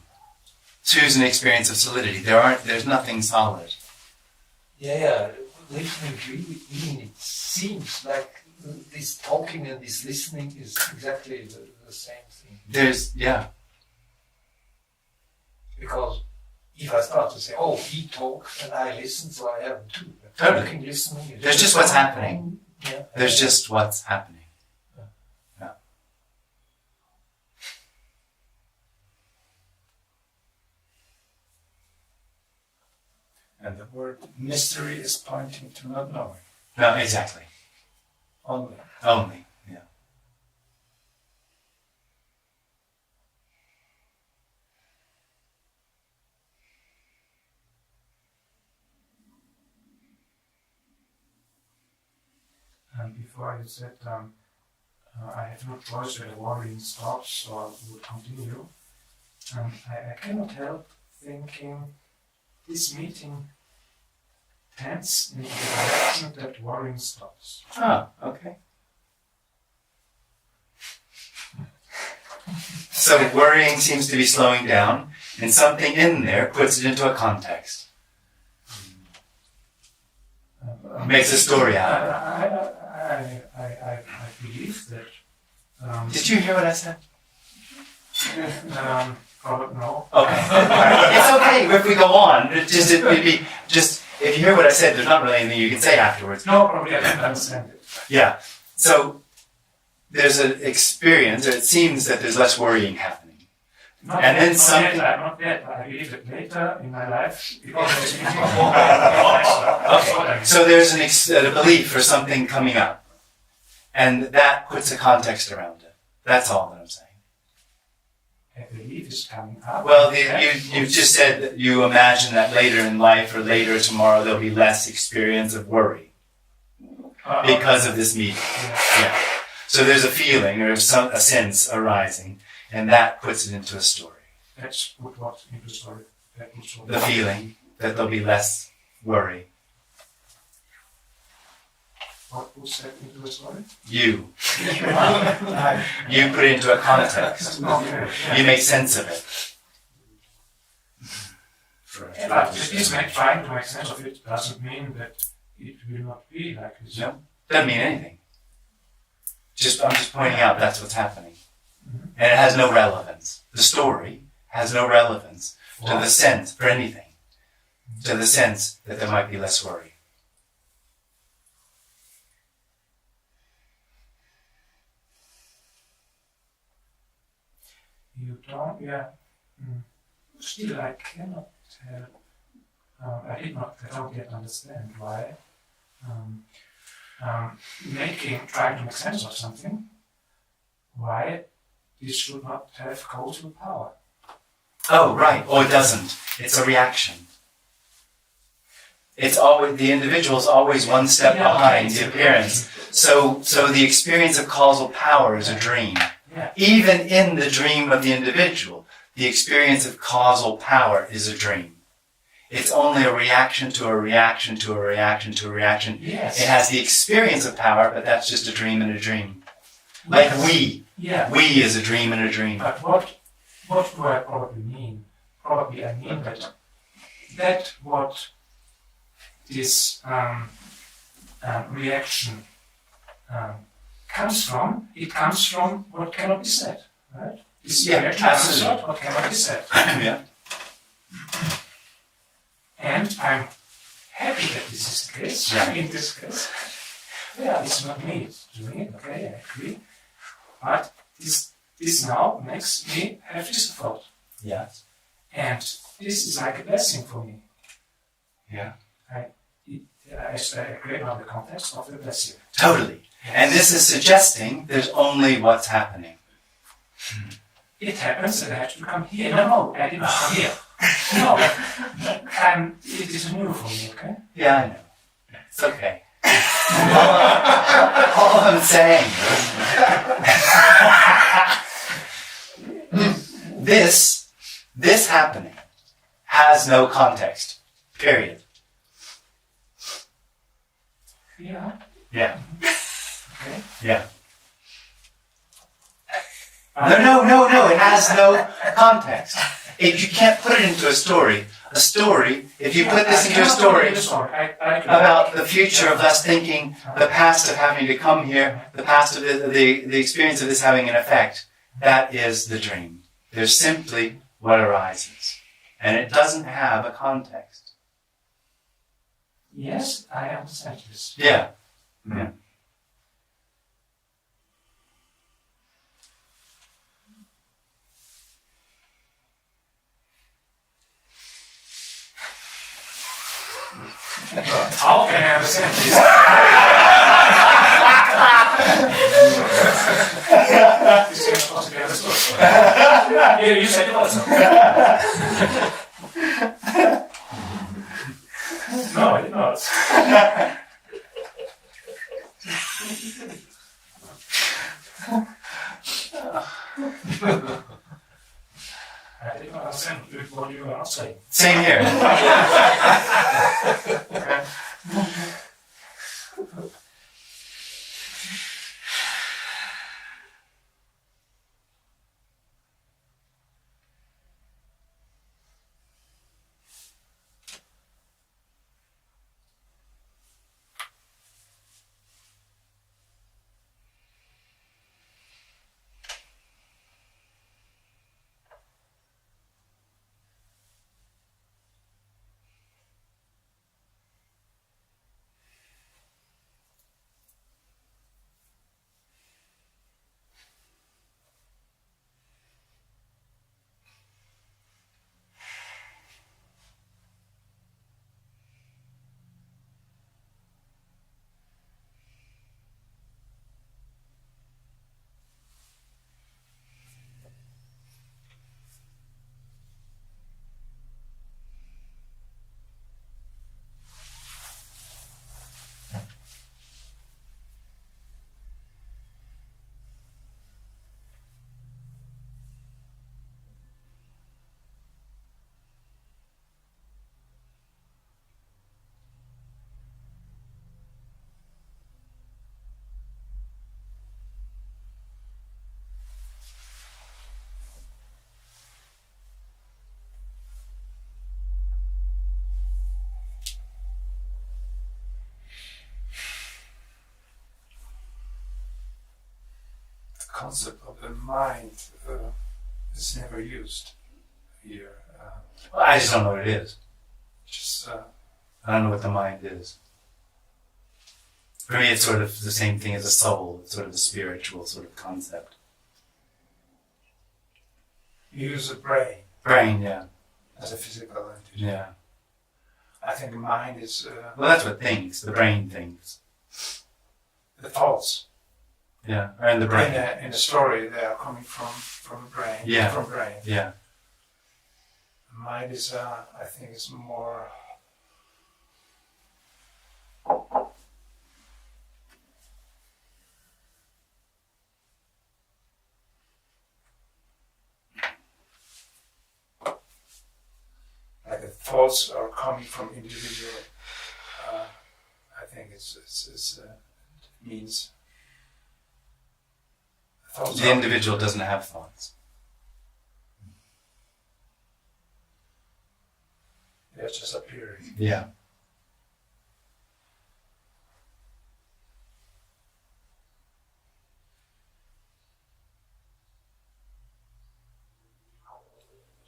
Two is an experience of solidity. There's nothing solid. Yeah. Listening really, it seems like this talking and this listening is exactly the same thing. Because if I start to say, oh, he talks and I listen, so I have two. Totally. Talking, listening. There's just what's happening. Yeah. There's just what's happening. Yeah. And the word mystery is pointing to not knowing. No, exactly. Only. Only. Yeah. And before you said, I have no choice where the worrying stops, so I would continue. I cannot help thinking this meeting tends in the direction that worrying stops. Oh, okay. So worrying seems to be slowing down, and something in there puts it into a context. Makes a story out of it. I believe that. Did you hear what I said? Probably no. Okay. It's okay if we go on. It'd be just if you hear what I said, there's not really anything you can say afterwards. No, probably I didn't understand it. Yeah. So there's an experience, or it seems that there's less worrying happening. Not And yet, then not something- Yet, not yet. I believe that later in my life. Okay. So there's a belief for something coming up, and that puts a context around it. That's all that I'm saying. A belief is coming up. Well, you just said that you imagine that later in life or later tomorrow there'll be less experience of worry because of this meeting. Yeah. So there's a feeling or a sense arising, and that puts it into a story. That's what into story. The feeling that there'll be less worry. What puts that into the story? You put it into a context. Okay. You make sense of it. But it is trying to make sense of it doesn't mean that it will not be like this. No, doesn't mean anything. I'm just pointing out that's what's happening. And it has no relevance. The story has no relevance to the sense, for anything, to the sense that there might be less worry. You don't, yeah. Still, I cannot tell. I don't yet understand why trying to make sense of something, why this should not have causal power. Oh, right. Oh, it doesn't. It's a reaction. It's always, the individual is always one step behind the appearance. So the experience of causal power is a dream. Yeah. Even in the dream of the individual, the experience of causal power is a dream. It's only a reaction to a reaction to a reaction to a reaction. Yes. It has the experience of power, but that's just a dream in a dream. Like we. Yeah. We is a dream in a dream. But what do I probably mean? Probably I mean that what this reaction comes from, it comes from what cannot be said, right? This reaction comes from what cannot be said. Yeah. And I'm happy that this is the case, in this case. Yeah, it's not me doing it, okay, I agree. But this now makes me have this thought. Yes. And this is like a blessing for me. Yeah. I agree on the context of the blessing. Totally. And this is suggesting there's only what's happening. It happens that I have to come here. No, I didn't come here. No. It is new for me, okay? Yeah, I know. It's okay. all I'm saying is this happening has no context. Period. Yeah. Yeah. Okay. Yeah. No. It has no context. You can't put it into a story. A story, if you put this into a story about the future of us thinking, the past of having to come here, the past of the experience of this having an effect, that is the dream. There's simply what arises. And it doesn't have a context. Yes, I understand this. Yeah. Yeah. How can I understand this? This cannot possibly understood. Yeah, you said it also. No, I did not. I did not understand what you were saying. Same here. The concept of the mind is never used here. Well, I just don't know what it is. Just I don't know what the mind is. For me, it's sort of the same thing as a soul. It's sort of a spiritual sort of concept. use the brain Brain, yeah. as a physical entity. Yeah. I think mind is Well, that's what thinks. The brain thinks. the thoughts. Yeah. Or in the brain. In the story, they are coming from brain. Yeah. From brain. Yeah. Mind is, I think, is more. Like the thoughts are coming from individual. I think it means. Thoughts The are- individual doesn't have thoughts. They're just appearing. Yeah.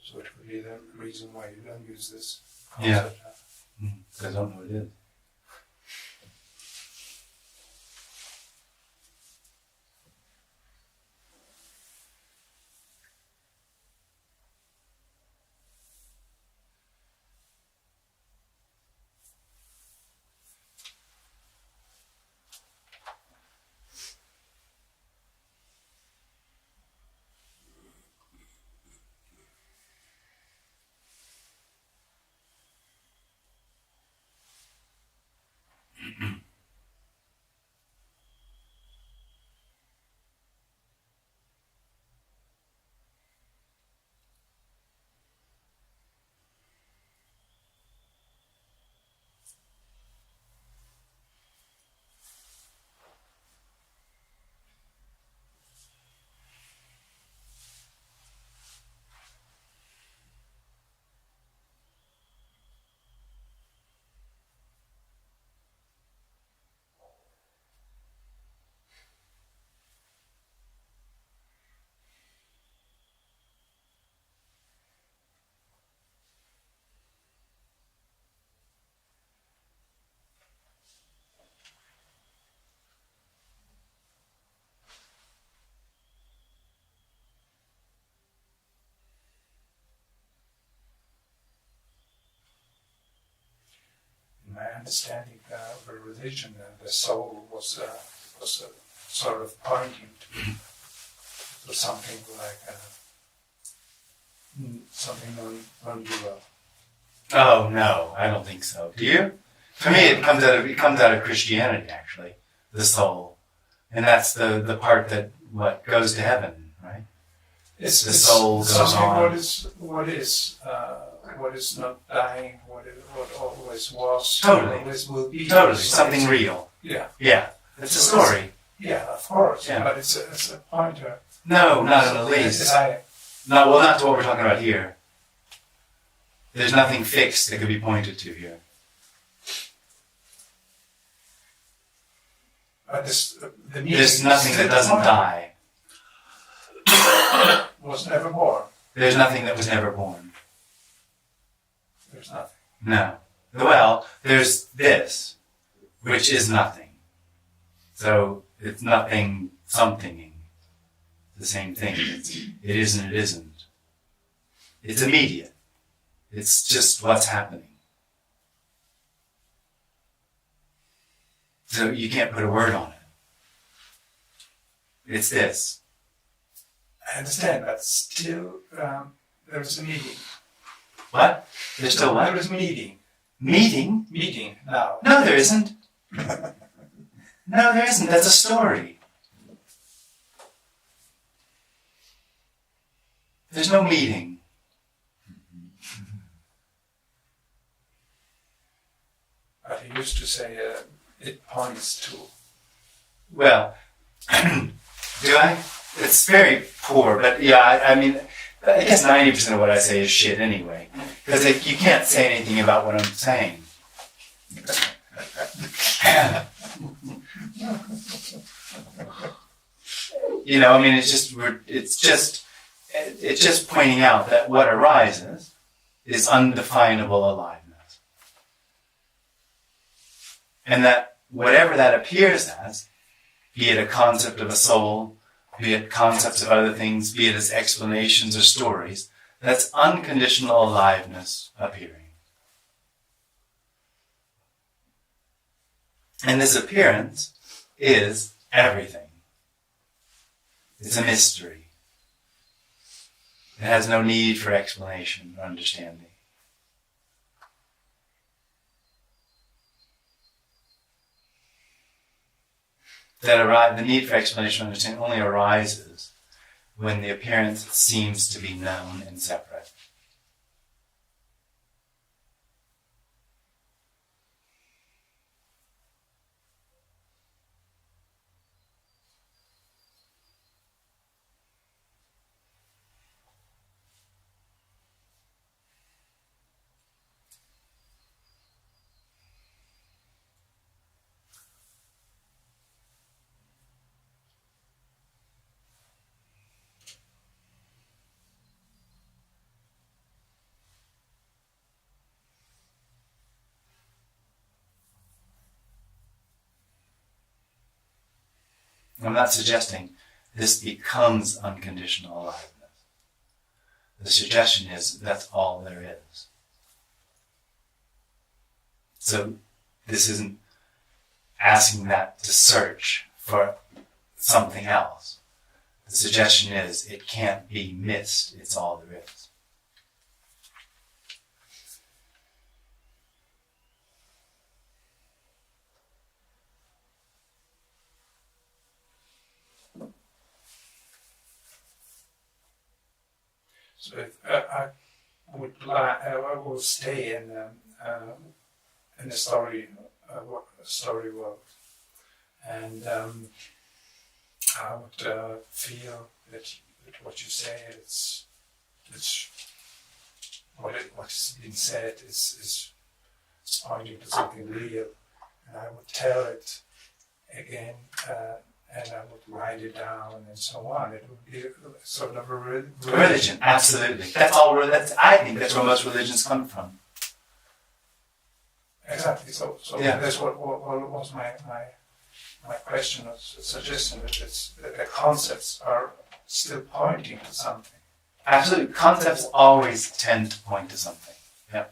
So it could be the reason why you don't use this Yeah. concept. I don't know what it is. understanding of a religion, the soul was sort of pointing to something like something non-dual. Oh no, I don't think so. Do you? For me, it comes out of Christianity, actually, the soul, and that's the part that goes to heaven, right? It's soul goes something on. What is not dying, what always was, Totally. always will be. Totally, something real. Yeah, Yeah, it's a story. yeah, of course. Yeah. But it's a pointer. No, not in the least. Not to what we're talking about here. There's nothing fixed that could be pointed to here. But the There's nothing that doesn't die. Was never born. There's nothing that was never born. There's nothing. No. Well, there's this, which is nothing. So it's nothing somethinging. The same thing. It is and it isn't. It's immediate. It's just what's happening. So you can't put a word on it. It's this. I understand, but still there's a meeting. What? There's still what? There is meeting. Meeting? Meeting now. No, there isn't. No, there isn't. That's a story. There's no meeting. But he used to say it points to. Well, do I? It's very poor, but yeah, I mean, I guess 90% of what I say is shit anyway. Because you can't say anything about what I'm saying. You know, I mean, it's just pointing out that what arises is undefinable aliveness. And that whatever that appears as, be it a concept of a soul, be it concepts of other things, be it as explanations or stories, that's unconditional aliveness appearing. And this appearance is everything. It's a mystery. It has no need for explanation or understanding. The need for explanation or understanding only arises when the appearance seems to be known and separate. I'm not suggesting this becomes unconditional aliveness. The suggestion is that's all there is. So this isn't asking that to search for something else. The suggestion is it can't be missed. It's all there is. So if I will stay in the story world, and I would feel that what you say it's what's been said is pointing to something real, and I would tell it again. And I would write it down and so on. It would be sort of a Religion, absolutely. I think that's where most religions come from. Exactly. So Yeah. that's what was my question or suggestion, that the concepts are still pointing to something. Absolutely. Concepts always tend to point to something. Yeah.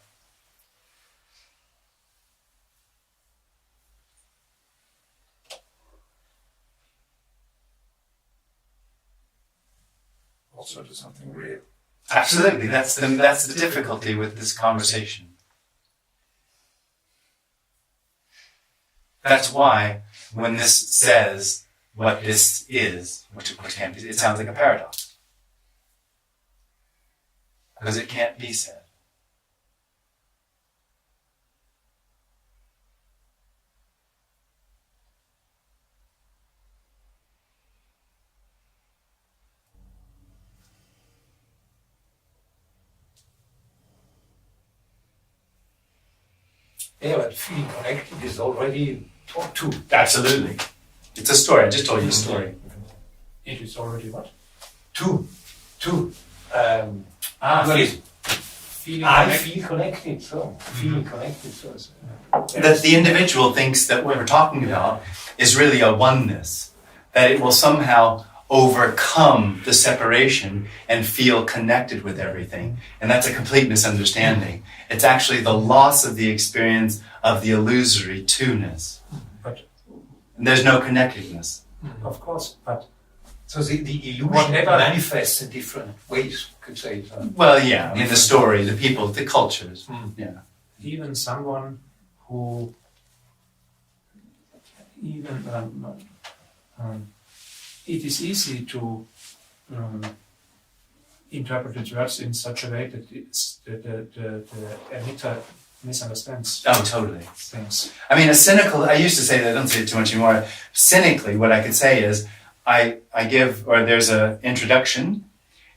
thoughts or to something real. Absolutely. That's the difficulty with this conversation. That's why when this says what this is, which of course can't be, it sounds like a paradox. Because it can't be said. Yeah, but feeling connected is already talked to. Absolutely. It's a story. I just told you a story. It is already what? Two. Feeling I connected. feel connected, so feeling connected. So That the individual thinks that what we're talking about is really a oneness. That it will somehow overcome the separation and feel connected with everything. And that's a complete misunderstanding. It's actually the loss of the experience of the illusory two-ness. But And there's no connectedness. of course, but so the illusion Whatever- manifests in different ways, you could say. Well, yeah, in the story, the people, the cultures. Yeah. even someone who it is easy to interpret the words in such a way that it's the emitter misunderstands Oh, totally. things. I mean, I used to say that, I don't say it too much anymore. Cynically, what I could say is, there's an introduction,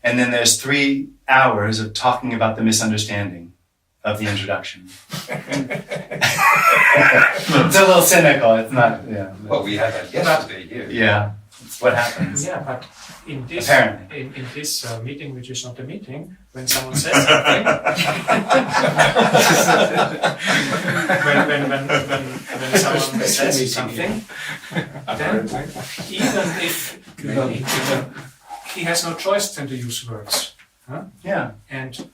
and then there's 3 hours of talking about the misunderstanding of the introduction. It's a little cynical, it's not, yeah. Well, we had that yesterday here. Yeah, it's what happens. Yeah, but in this Apparently. in this meeting, which is not a meeting, when someone says something, when someone says something, then even if he has no choice than to use words, Yeah, and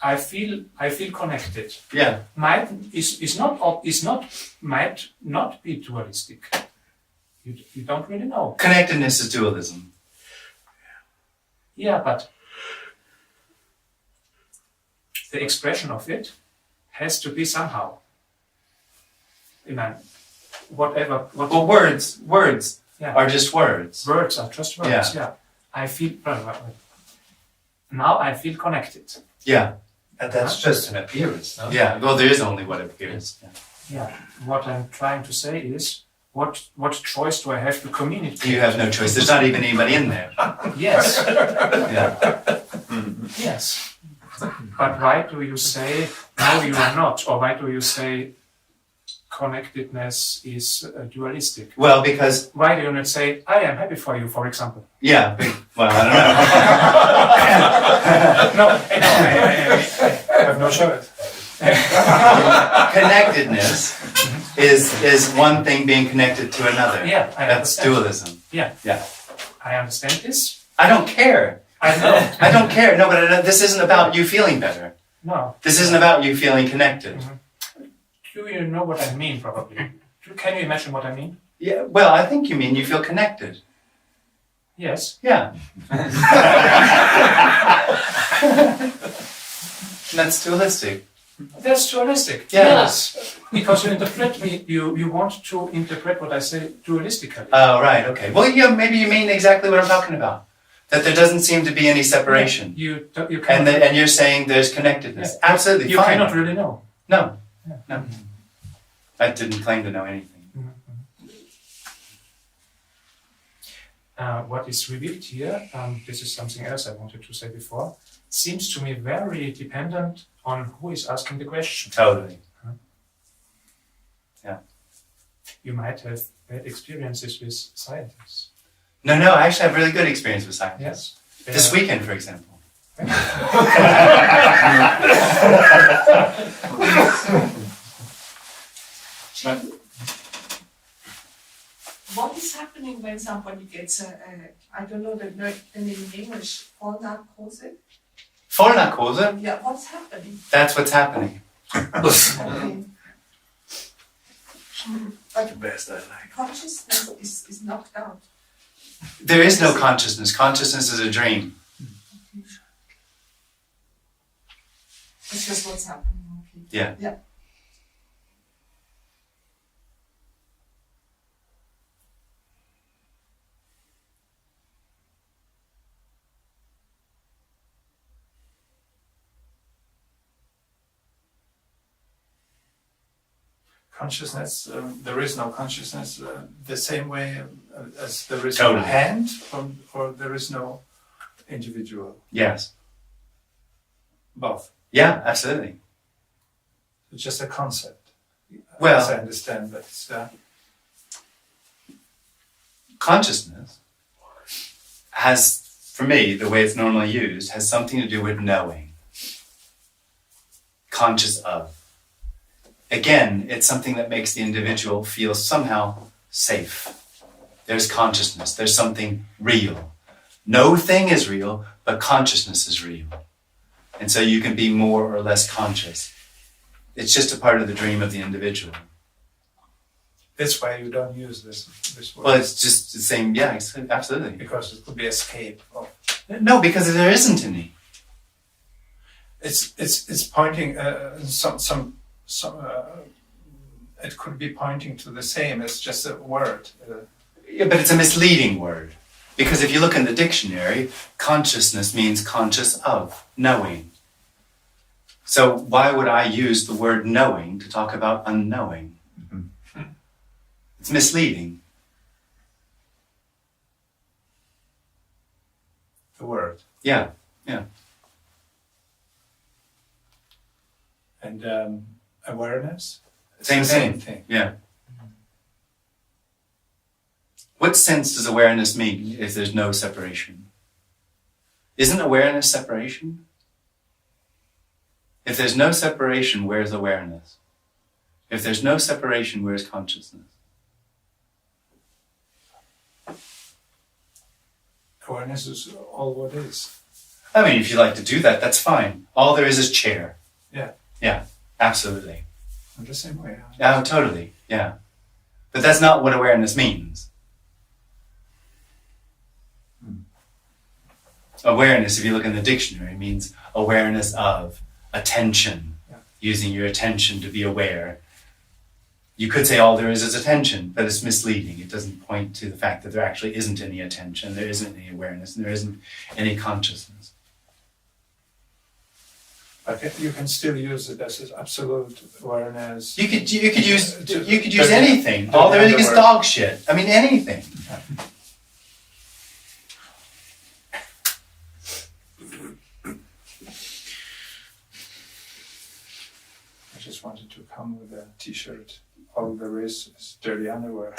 I feel connected. yeah. Might not be dualistic. You don't really know. Connectedness is dualism. Yeah, but the expression of it has to be somehow. Whatever. Well, words Yeah. are just words. Words are just words. Yeah. Yeah. I feel. Now I feel connected. Yeah, And that's just an appearance, no? yeah. Well, there is only what appears. Yeah. Yeah. What I'm trying to say is, what choice do I have to communicate? You have no choice. There's not even anybody in there. Yes. Yeah. Yes. But why do you say no, you are not, or why do you say connectedness is dualistic? Well, because Why do you not say I am happy for you, for example? yeah. Well, I don't know. No, I have no choice. Connectedness is one thing being connected to another. Yeah, I That's understand. dualism. Yeah, Yeah. I understand this. I don't care. I know. I don't care. No, but this isn't about you feeling better. No. This isn't about you feeling connected. Do you know what I mean? Probably. Can you imagine what I mean? Yeah. Well, I think you mean you feel connected. Yes. Yeah. That's dualistic. That's dualistic. Yeah. Yes. Because you interpret me. You want to interpret what I say dualistically. Oh, right. Okay. Well, yeah. Maybe you mean exactly what I'm talking about. That there doesn't seem to be any separation. You cannot. And you're saying there's connectedness. Yeah. Absolutely. You fine. cannot really know. No. Yeah. No. I didn't claim to know anything. What is revealed here, this is something else I wanted to say before, seems to me very dependent on who is asking the question. Totally. You might have bad experiences with scientists. No, I actually have really good experience with scientists. Yes. This weekend, for example. What is happening when somebody gets I don't know the name in English, Vollnarkose? Vollnarkose? Yeah, what's happening? That's what's happening. Okay. But The best I like. consciousness is knocked out. There is no consciousness. Consciousness is a dream. It's just what's happening. Okay. Yeah. Yeah. Consciousness, there is no consciousness the same way as there is Totally. no hand, or there is no individual. Yes. Both. Yeah, absolutely. It's just a concept. Well- as I understand, but Consciousness has, for me, the way it's normally used, has something to do with knowing. Conscious of. Again, it's something that makes the individual feel somehow safe. There's consciousness, there's something real. No thing is real, but consciousness is real. And so you can be more or less conscious. It's just a part of the dream of the individual. that's why you don't use this word. Well, it's just the same, yeah, absolutely. Because it could be escape. Or No, because there isn't any. it's pointing it could be pointing to the same. It's just a word. Yeah, but it's a misleading word. Because if you look in the dictionary, consciousness means conscious of, knowing. So why would I use the word knowing to talk about unknowing? It's misleading. The word. Yeah, yeah. And awareness. It's Same the thing. Yeah. What sense does awareness mean if there's no separation? Isn't awareness separation? If there's no separation, where's awareness? If there's no separation, where's consciousness? Awareness is all what is. I mean, if you like to do that, that's fine. All there is chair. Yeah. Yeah, absolutely. In the same way. Yeah, totally. Yeah. But that's not what awareness means. Awareness, if you look in the dictionary, means awareness of, attention, using your attention to be aware. You could say all there is attention, but it's misleading. It doesn't point to the fact that there actually isn't any attention, there isn't any awareness, and there isn't any consciousness. But you can still use it as absolute awareness. You could use Doesn't- anything. doesn't All there have the is word. dog shit. I mean, anything. I just wanted to come with a T-shirt. All there is dirty underwear.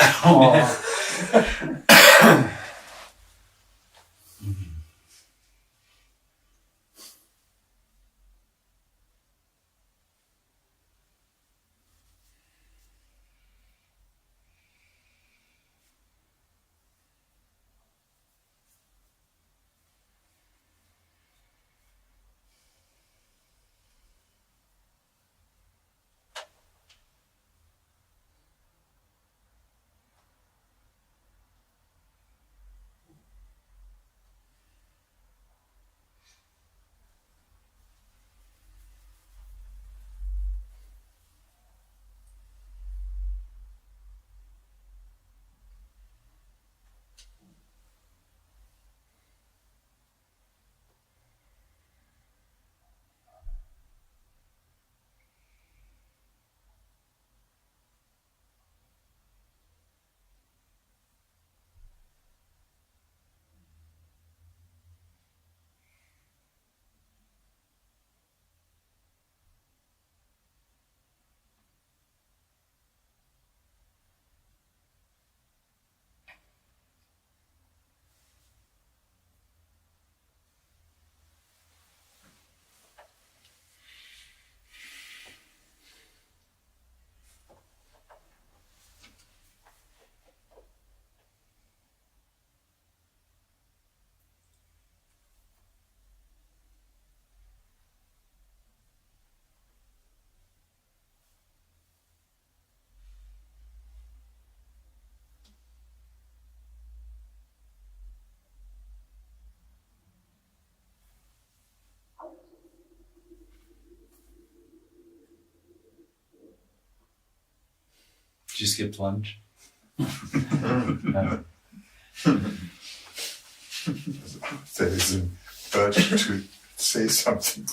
you skipped lunch? No. There is an urge to say something.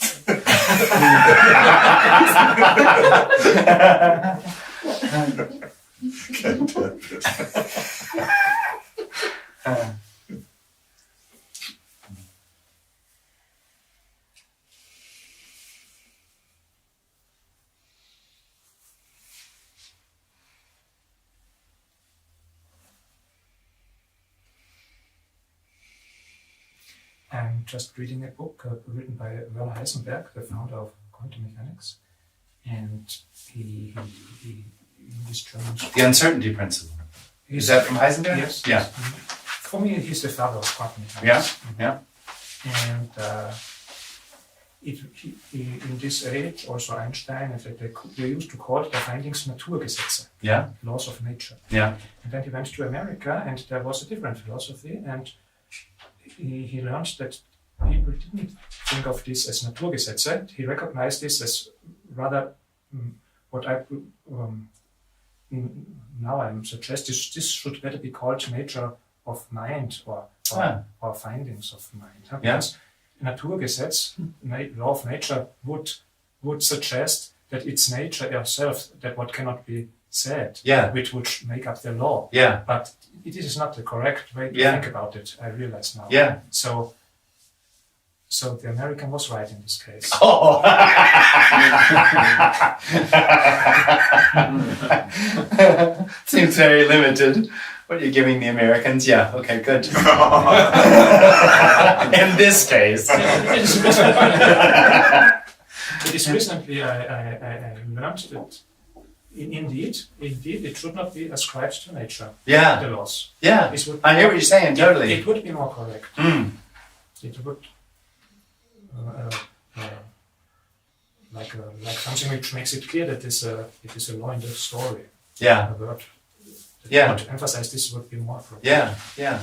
Can't help it. I'm just reading a book written by Werner Heisenberg, the founder of quantum mechanics, and he in this German. The uncertainty principle. Is that from Heisenberg? Yes. Yeah. For me, he's the father of quantum mechanics. Yeah. And in this age, also Einstein, and they used to call it the findings Naturgesetze, Yeah. laws of nature. Yeah. And then he went to America, and there was a different philosophy, and he learned that people didn't think of this as Naturgesetze. He recognized this as rather what I now I'm suggesting this should better be called nature of mind or findings of mind. Because Naturgesetz, law of nature, would suggest that it's nature itself, that what cannot be said, which would make up the law. Yeah. But it is not the correct way to think about it, I realize now. Yeah. So the American was right in this case. Oh. Seems very limited. What you're giving the Americans? Yeah. Okay. Good. In this case. It is recently I learned that indeed, it should not be ascribed to nature. Yeah. The laws. Yeah. I hear what you're saying. Totally. It would be more correct. It would like something which makes it clear that it is a law in the story. Yeah. A word. Yeah. To emphasize this would be more appropriate. Yeah. Yeah.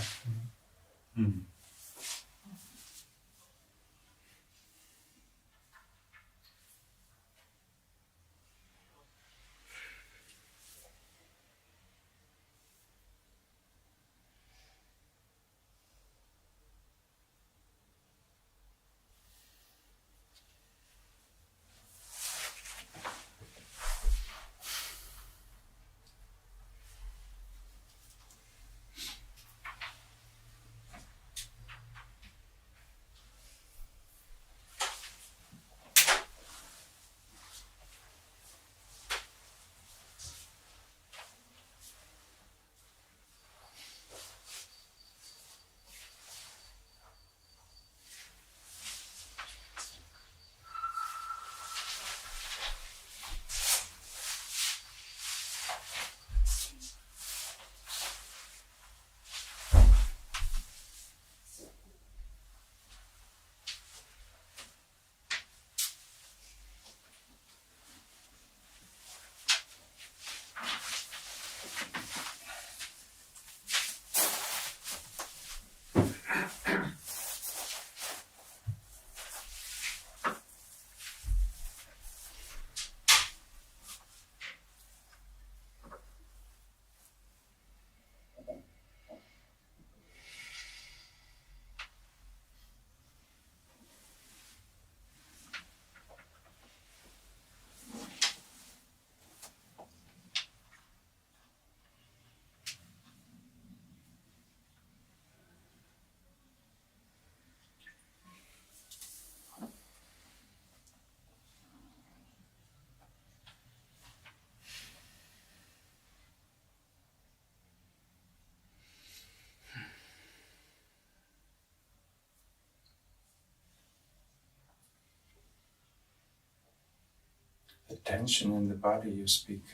The tension in the body you speak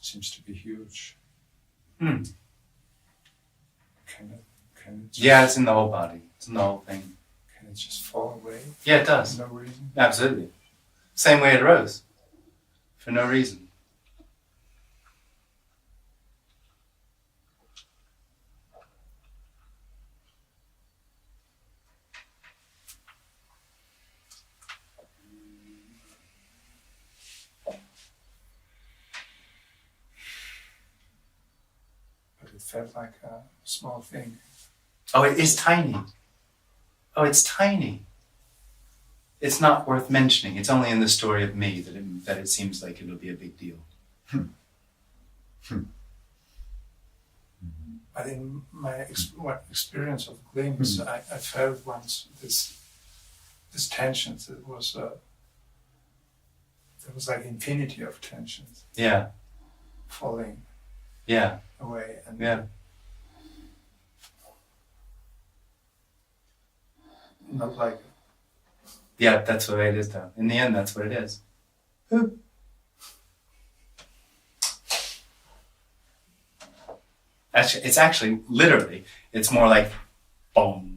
seems to be huge. Can it just, It's in the whole body. It's in the whole thing. can it just fall away Yeah, it does. for no reason? Absolutely. Same way it arose. For no reason. felt like a small thing. Oh, it is tiny. Oh, it's tiny. It's not worth mentioning. It's only in the story of me that it seems like it'll be a big deal. But in my experience of glimpse, I felt once this tensions. There was like infinity of tensions. Yeah. Falling. Yeah. Away. And yeah. Not like. Yeah, that's the way it is, though. In the end, that's what it is. Actually, it's actually literally. It's more like, boom.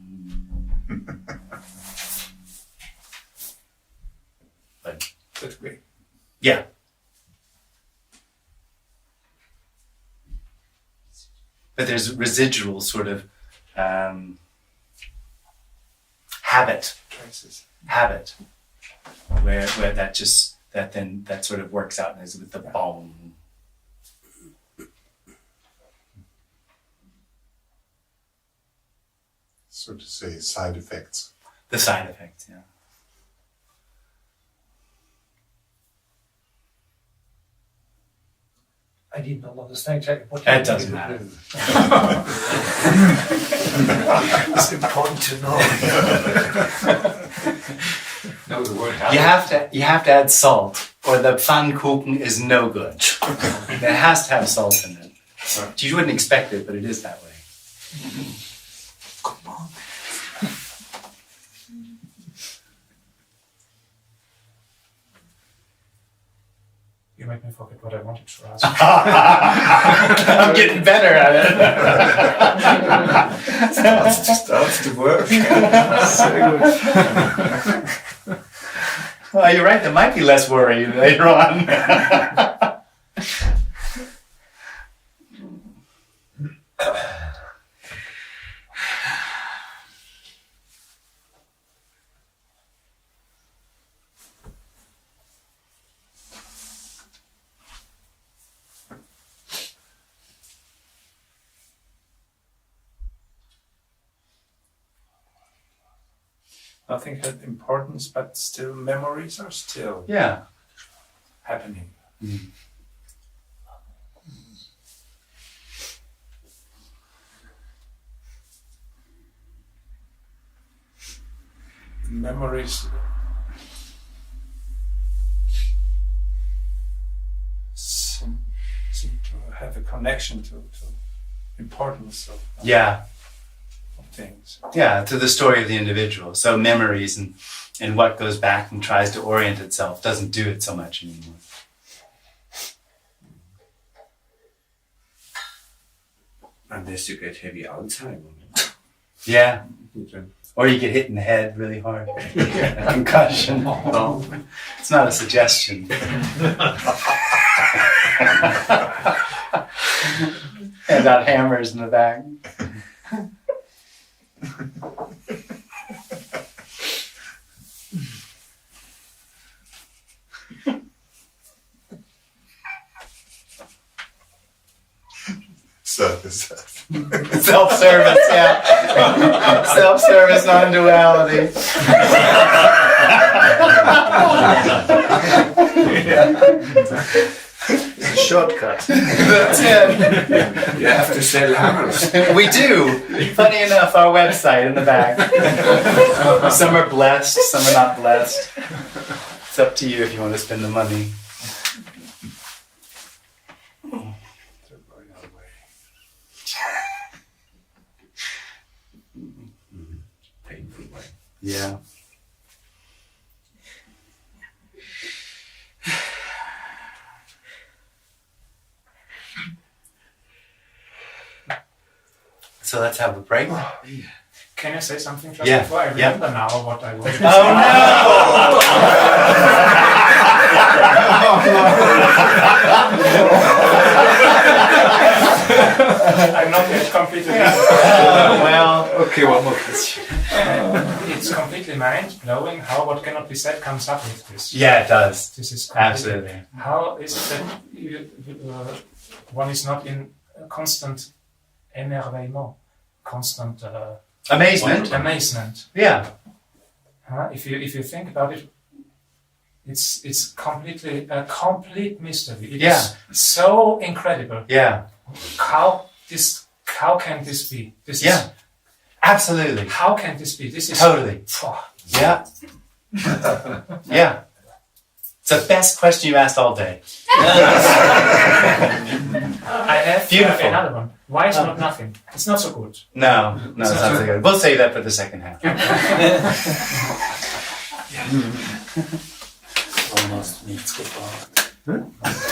Like that way. Yeah. But there's residual sort of habit, where that sort of works out as with the boom. So to say, side effects. The side effects, yeah. I did not understand exactly what It doesn't matter. It's important to know. No, the word You have to add salt, or the Pfannkuchen is no good. It has to have salt in it. You wouldn't expect it, but it is that way. Come on. You made me forget what I wanted to ask. I'm getting better at it. starts to work. So good. Well, you're right. There might be less worry later on. Nothing had importance, but still memories are still happening. Memories seem to have a connection to importance of things. Yeah, to the story of the individual. So memories and what goes back and tries to orient itself doesn't do it so much anymore. Unless you get heavy Alzheimer. Yeah. Or you get hit in the head really hard. A concussion. No, it's not a suggestion. And got hammers in the back. Self-service, yeah. Self-service, non-duality. Shortcut. That's it. You have to sell hammers. We do. Funny enough, our website in the back. Some are blessed, some are not blessed. It's up to you if you want to spend the money. Painful way. Yeah. So let's have a break. Can I say something just Yeah. before? I remember now what I wanted to say. Oh I'm not yet completely. well, Okay, one more question. It's completely mind-blowing how what cannot be said comes up with this. yeah, it does. This is Absolutely. How is it that one is not in a constant émerveillement, constant Amazement. amazement. Yeah. If you think about it, it's completely a complete mystery. It is so incredible. Yeah. How can this be? This Yeah. is, Absolutely. how can this be? This is Totally. Yeah. Yeah. It's the best question you asked all day. I have Beautiful. another one. Why is not nothing? It's not so good. No, it's not so good. We'll save that for the second half. Almost needs goodbye.